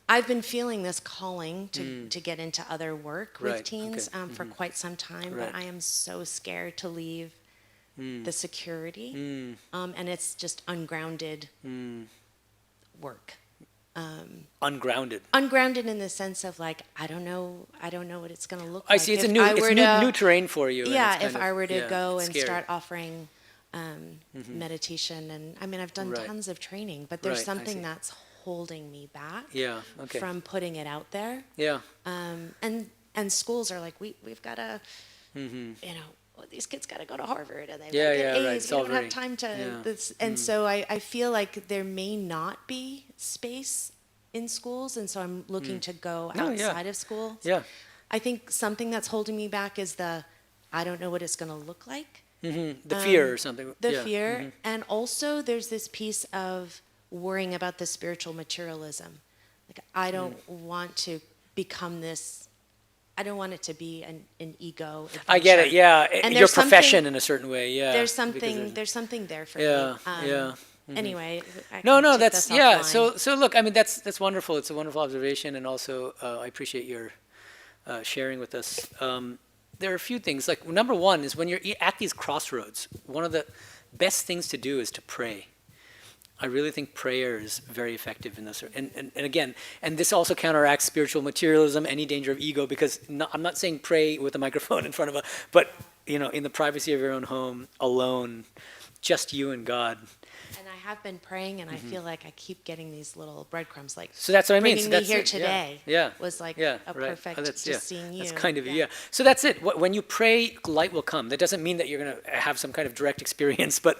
I've been feeling this calling to get into other work with Right, teens okay. for quite some time, Right. but I am so scared to leave the security, and it's just ungrounded work. Ungrounded. Ungrounded in the sense of like I don't know what it's going to look I like. see. It's if a new, I it's were new, to- new terrain for you. and Yeah, it's if kind I of- were to go and scary. start offering meditation, and I mean I've done Right. tons of training, but there's Right, I something see. that's holding me back Yeah. Okay. from putting it out there. Yeah. And schools are like we've got to, these kids got to go to Harvard and they've Yeah, got to get yeah, right. A's. It's We all don't have very- time to yeah. this, and so I feel like there may not be space in schools, and so I'm looking to go No, yeah. outside of schools. Yeah. I think something that's holding me back is I don't know what it's going to look like. The fear or something. The yeah. fear, and also there's this piece of worrying about the spiritual materialism. Like I don't want to become this. I don't want it to be an ego. I get it. adventure. Yeah. And Your there's profession something- in a certain way. Yeah. There's because there's something there for Yeah. me. Yeah. Anyway. I No, can no, take that's this yeah. offline. So look, I mean, that's wonderful. It's a wonderful observation, and also I appreciate your sharing with us. There are a few things. Like number one is when you're at these crossroads, one of the best things to do is to pray. I really think prayer is very effective in this. And again, and this also counteracts spiritual materialism, any danger of ego, because I'm not saying pray with a microphone in front of but in the privacy of your own home, alone, just you and God. And I have been praying, and I feel like I keep getting these little breadcrumbs. Like So that's what I mean. bringing So me that's here it. today Yeah. was like Yeah, a right. perfect That's, just seeing you. That's kind of yeah. So that's it. When you pray, light will come. That doesn't mean that you're going to have some kind of direct experience, but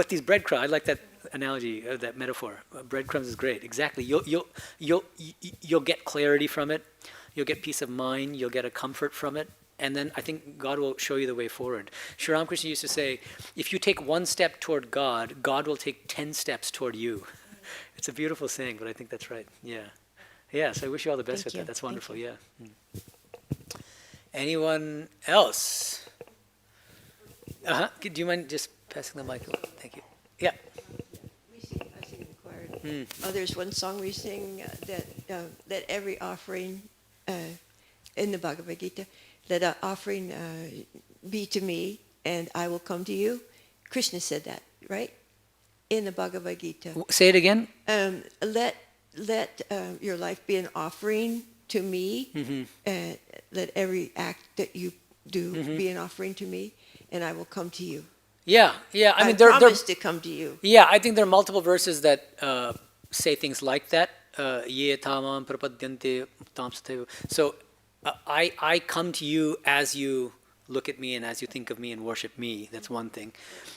these breadcrumbs. I like that analogy, that metaphor. Breadcrumbs is great. Exactly. You'll get clarity from it. You'll get peace of mind. You'll get a comfort from it. And then I think God will show you the way forward. Sri Ramakrishna used to say, if you take one step toward God, God will take 10 steps toward you. It's a beautiful saying, but I think that's right. Yeah. Yeah, so I wish you all the best Thank with you. that. That's Thank wonderful, you. yeah. Anyone else? Do you mind just passing the mic? Thank you. Yeah. I sing in the choir. There's one song we sing that every offering in the Bhagavad Gita, let an offering be to me, and I will come to you. Krishna said that, right? In the Bhagavad Gita. Say it again. Let your life be an offering to me. Let every act that you do be an offering to me, and I will come to you. Yeah. I mean, promise to come to you. Yeah, I think there are multiple verses that say things like that. Ye tamam prapadyante tam sateva. So I come to you as you look at me and as you think of me and worship me. That's one thing.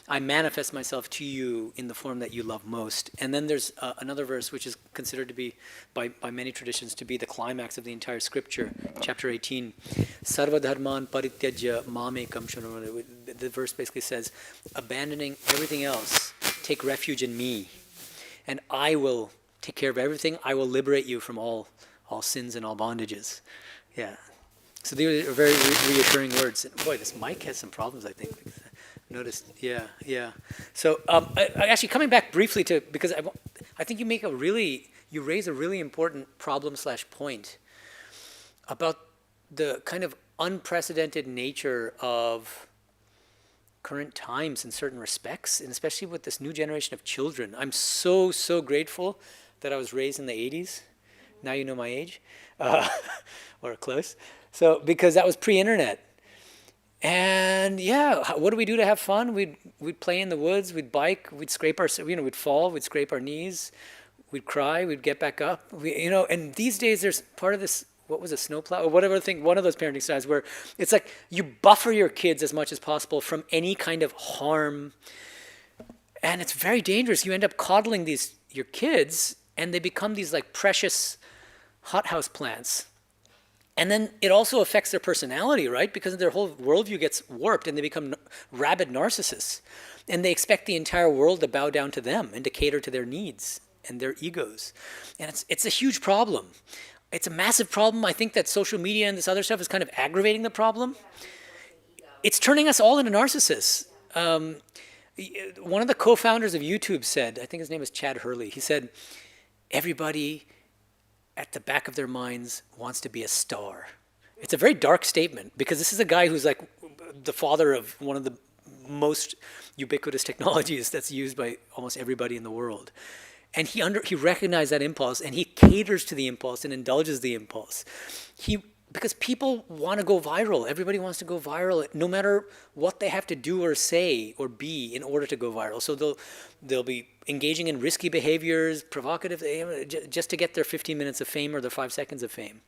I manifest myself to you in the form that you love most. And then there's another verse which is considered to be, by many traditions, to be the climax of the entire scripture, chapter 18. Sarva dharman parityajya mamekam shranamani. The verse basically says, abandoning everything else, take refuge in me, and I will take care of everything. I will liberate you from all sins and all bondages. Yeah. So these are very reassuring words. And boy, this mic has some problems, I think. Noticed. Yeah. So actually coming back briefly to, because I think you raise a really important problem/point about the kind of unprecedented nature of current times in certain respects, and especially with this new generation of children. I'm so grateful that I was raised in the 80s. Now you know my age, or close. So, because that was pre-internet. And yeah, what do we do to have fun? We'd play in the woods, we'd bike, we'd scrape we'd fall, we'd scrape our knees, we'd cry, we'd get back up. And these days there's part of this, what was it, snowplow or whatever thing, one of those parenting styles where it's like you buffer your kids as much as possible from any kind of harm. And it's very dangerous. You end up coddling your kids and they become these like precious hothouse plants. And then it also affects their personality, right? Because their whole worldview gets warped and they become rabid narcissists. And they expect the entire world to bow down to them and to cater to their needs and their egos. And it's a huge problem. It's a massive problem. I think that social media and this other stuff is kind of aggravating the problem. It's turning us all into narcissists. One of the co-founders of YouTube said, I think his name is Chad Hurley, he said, everybody at the back of their minds wants to be a star. It's a very dark statement because this is a guy who's like the father of one of the most ubiquitous technologies that's used by almost everybody in the world. And he recognized that impulse and he caters to the impulse and indulges the impulse. Because people want to go viral. Everybody wants to go viral, no matter what they have to do or say or be in order to go viral. So they'll be engaging in risky behaviors, provocative, just to get their 15 minutes of fame or their 5 seconds of fame.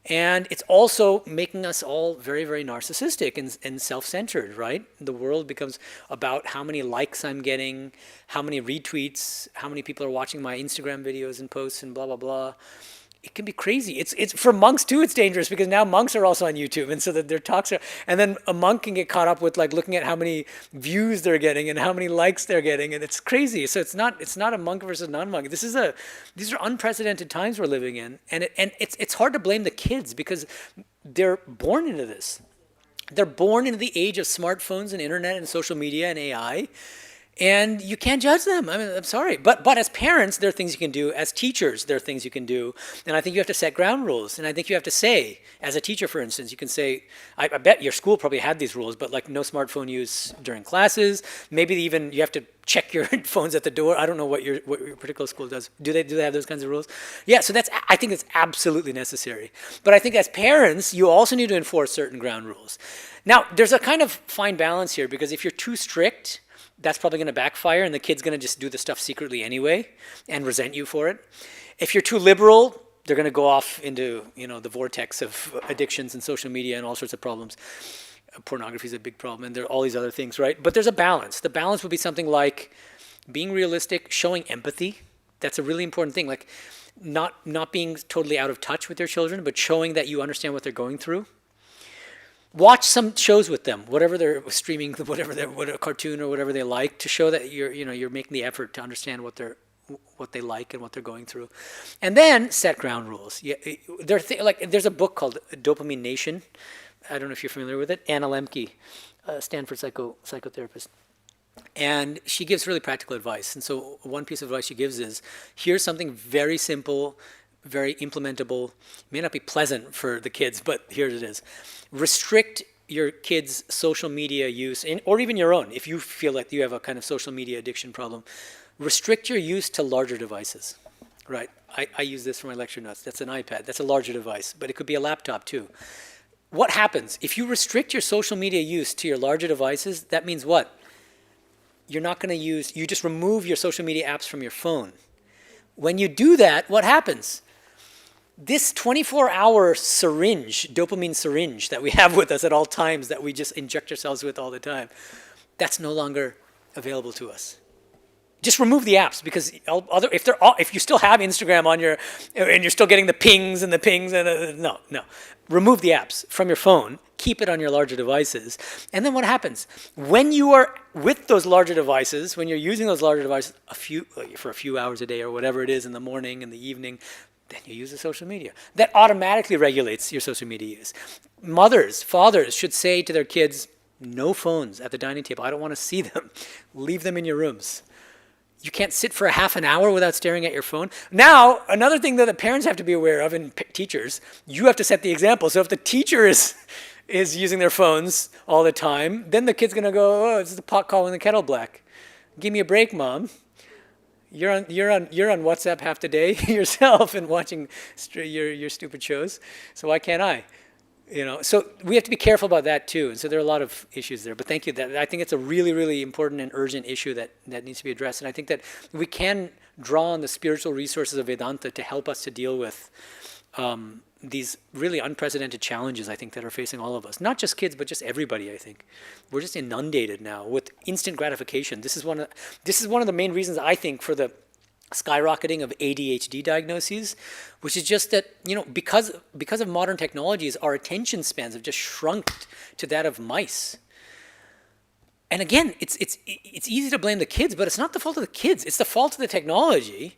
And it's also making us all very, very narcissistic and self-centered, right? The world becomes about how many likes I'm getting, how many retweets, how many people are watching my Instagram videos and posts and blah, blah, blah. It can be crazy. It's for monks too, it's dangerous because now monks are also on YouTube and so that their talks are, and then a monk can get caught up with like looking at how many views they're getting and how many likes they're getting, and it's crazy. So it's not a monk versus non-monk. These are unprecedented times we're living in, and it's hard to blame the kids because they're born into this. They're born into the age of smartphones and internet and social media and AI. And you can't judge them. I mean, I'm sorry. But as parents, there are things you can do. As teachers, there are things you can do. And I think you have to set ground rules. And I think you have to say, as a teacher, for instance, you can say, I bet your school probably had these rules, but like no smartphone use during classes. Maybe even you have to check your phones at the door. I don't know what your particular school does. Do they have those kinds of rules? Yeah, so I think it's absolutely necessary. But I think as parents, you also need to enforce certain ground rules. Now, there's a kind of fine balance here because if you're too strict, that's probably going to backfire and the kid's going to just do the stuff secretly anyway and resent you for it. If you're too liberal, they're going to go off into, the vortex of addictions and social media and all sorts of problems. Pornography is a big problem and there are all these other things, right? But there's a balance. The balance would be something like being realistic, showing empathy. That's a really important thing. Like not being totally out of touch with your children, but showing that you understand what they're going through. Watch some shows with them, whatever they're streaming, what a cartoon or whatever they like, to show that you're making the effort to understand what they like and what they're going through, and then set ground rules. Yeah, there's a book called Dopamine Nation. I don't know if you're familiar with it. Anna Lemke, Stanford psychotherapist, and she gives really practical advice. And so one piece of advice she gives is, here's something very simple, very implementable. May not be pleasant for the kids, but here it is. Restrict your kids' social media use, or even your own, if you feel like you have a kind of social media addiction problem. Restrict your use to larger devices, right? I use this for my lecture notes. That's an iPad. That's a larger device, but it could be a laptop too. What happens? If you restrict your social media use to your larger devices, that means what? You're not going to you just remove your social media apps from your phone. When you do that, what happens? this 24-hour syringe, dopamine syringe that we have with us at all times that we just inject ourselves with all the time, that's no longer available to us. Just remove the apps, because if you still have Instagram on your, and you're still getting the pings and no. Remove the apps from your phone, keep it on your larger devices. And then what happens? When you are with those larger devices, when you're using those larger devices for a few hours a day or whatever it is in the morning, in the evening, then you use the social media. That automatically regulates your social media use. Mothers, fathers should say to their kids, no phones at the dining table. I don't want to see them. Leave them in your rooms. You can't sit for a half an hour without staring at your phone. Now, another thing that the parents have to be aware of, and teachers, you have to set the example. So if the teacher is using their phones all the time, then the kid's going to go, oh, it's the pot calling the kettle black. Give me a break, Mom. You're on WhatsApp half the day yourself and watching your stupid shows. So why can't I? So we have to be careful about that too. And so there are a lot of issues there. But thank you. I think it's a really, really important and urgent issue that needs to be addressed. And I think that we can draw on the spiritual resources of Vedanta to help us to deal with these really unprecedented challenges, I think, that are facing all of us. Not just kids, but just everybody, I think. We're just inundated now with instant gratification. This is one of the main reasons, I think, for the skyrocketing of ADHD diagnoses, which is just that, because of modern technologies, our attention spans have just shrunk to that of mice. And again, it's easy to blame the kids, but it's not the fault of the kids. It's the fault of the technology.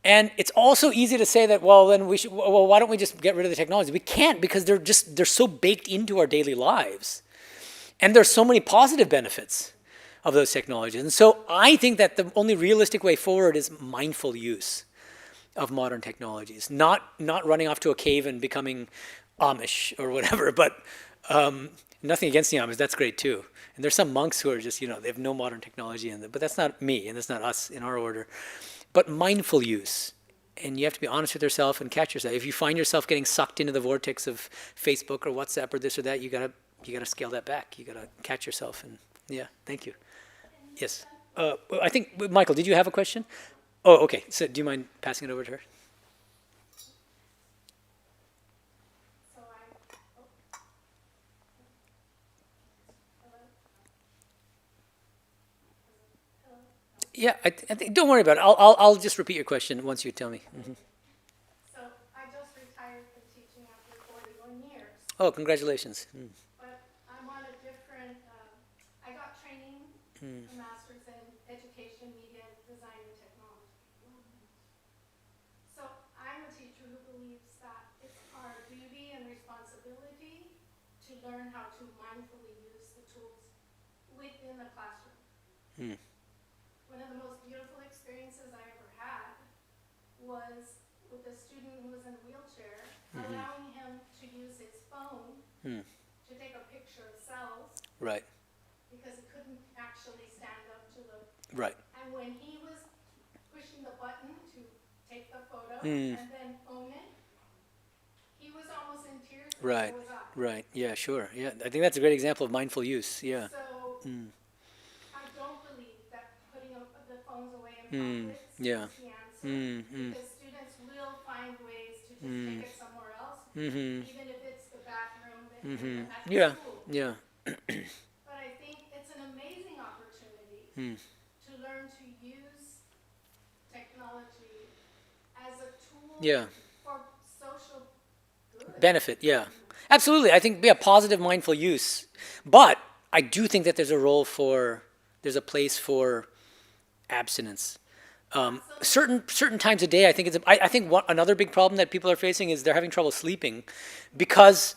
And it's also easy to say that, why don't we just get rid of the technology? We can't, because they're so baked into our daily lives. And there's so many positive benefits of those technologies. And so I think that the only realistic way forward is mindful use of modern technologies, not running off to a cave and becoming Amish or whatever, but nothing against the Amish, that's great too. And there's some monks who are just, they have no modern technology in them, but that's not me and that's not us in our order. But mindful use. And you have to be honest with yourself and catch yourself. If you find yourself getting sucked into the vortex of Facebook or WhatsApp or this or that, you gotta scale that back. You gotta catch yourself. And yeah, thank you. Yes. I think, Michael, did you have a question? Oh, okay. So do you mind passing it over to her? Yeah, I think, don't worry about it. I'll just repeat your question once you tell me. Mm-hmm. So I just retired from teaching after 41 years. Oh, congratulations. But I'm on a different, I got training, a master's in education, media, design, and technology. So I'm a teacher who believes that it's our duty and responsibility to learn how to mindfully use the tools within the classroom. One of the most beautiful experiences I ever had was with a student who was in a wheelchair, allowing him to use his phone to take a picture of Selves. Right. Because he couldn't actually stand up to the... Right. And when he was pushing the button to take the photo and then own it, he was almost in tears. Right. So was I. Right. Yeah, sure. Yeah, I think that's a great example of mindful use. Yeah. So I don't believe that putting the phones away in public yeah. is the answer. Because students will find ways to just take it somewhere else, even if it's the bathroom at the Yeah. school. Yeah. But I think it's an amazing opportunity to learn to use technology as a tool for social good. Benefit. Yeah. Absolutely. I think positive mindful use, but I do think that there's a place for abstinence. Certain times a day, I think another big problem that people are facing is they're having trouble sleeping because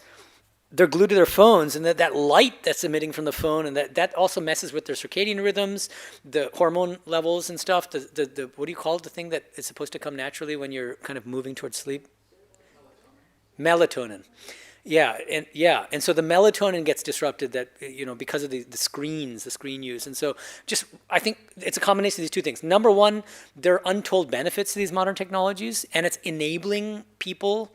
they're glued to their phones, and that light that's emitting from the phone, and that also messes with their circadian rhythms, the hormone levels and stuff. The what do you call it? The thing that is supposed to come naturally when you're kind of moving towards sleep? Melatonin. And so the melatonin gets disrupted because of the screen use. And so I think it's a combination of these two things. Number one, there are untold benefits to these modern technologies, and it's enabling people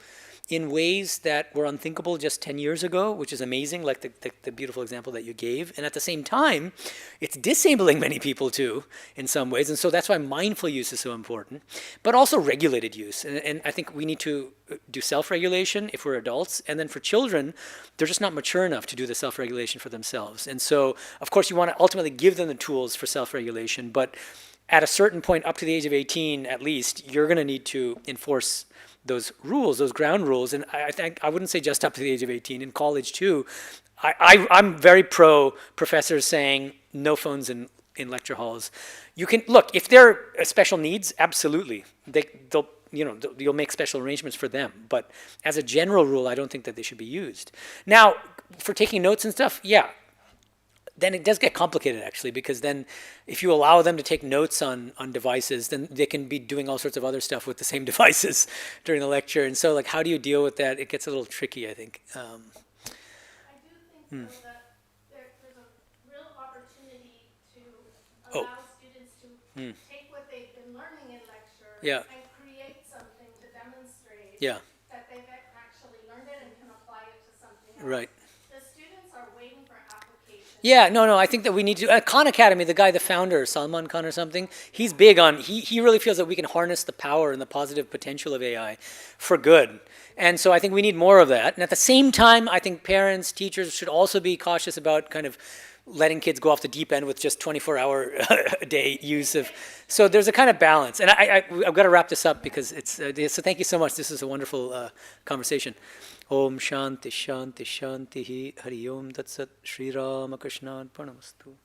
in ways that were unthinkable just 10 years ago, which is amazing, like the beautiful example that you gave. And at the same time, it's disabling many people too, in some ways. And so that's why mindful use is so important, but also regulated use. And I think we need to do self-regulation if we're adults. And then for children, they're just not mature enough to do the self-regulation for themselves. And so, of course, you want to ultimately give them the tools for self-regulation, but at a certain point, up to the age of 18 at least, you're going to need to enforce those rules, those ground rules. And I think I wouldn't say just up to the age of 18, in college too. I'm very pro professors saying no phones in lecture halls. You can, look, if they're special needs, absolutely. You'll make special arrangements for them. But as a general rule, I don't think that they should be used. Now, for taking notes and stuff, yeah, then it does get complicated actually, because then if you allow them to take notes on devices, then they can be doing all sorts of other stuff with the same devices during the lecture. And so, like, how do you deal with that? It gets a little tricky, I think. I do think, though, that there's a real opportunity to allow students to take what they've been learning in lecture and create something to demonstrate that they've actually learned it and can apply it to something else. Right. The students are waiting for application. Yeah, no, I think that we need to, Khan Academy, the guy, the founder, Salman Khan or something, he's big on, he really feels that we can harness the power and the positive potential of AI for good. And so I think we need more of that. And at the same time, I think parents, teachers should also be cautious about kind of letting kids go off the deep end with just 24-hour a day use of, so there's a kind of balance. And I've got to wrap this up because so thank you so much. This is a wonderful conversation. Om Shanti Shanti Shanti Hari Om Tat Sat Shri Rama Krishna Arpanamastu.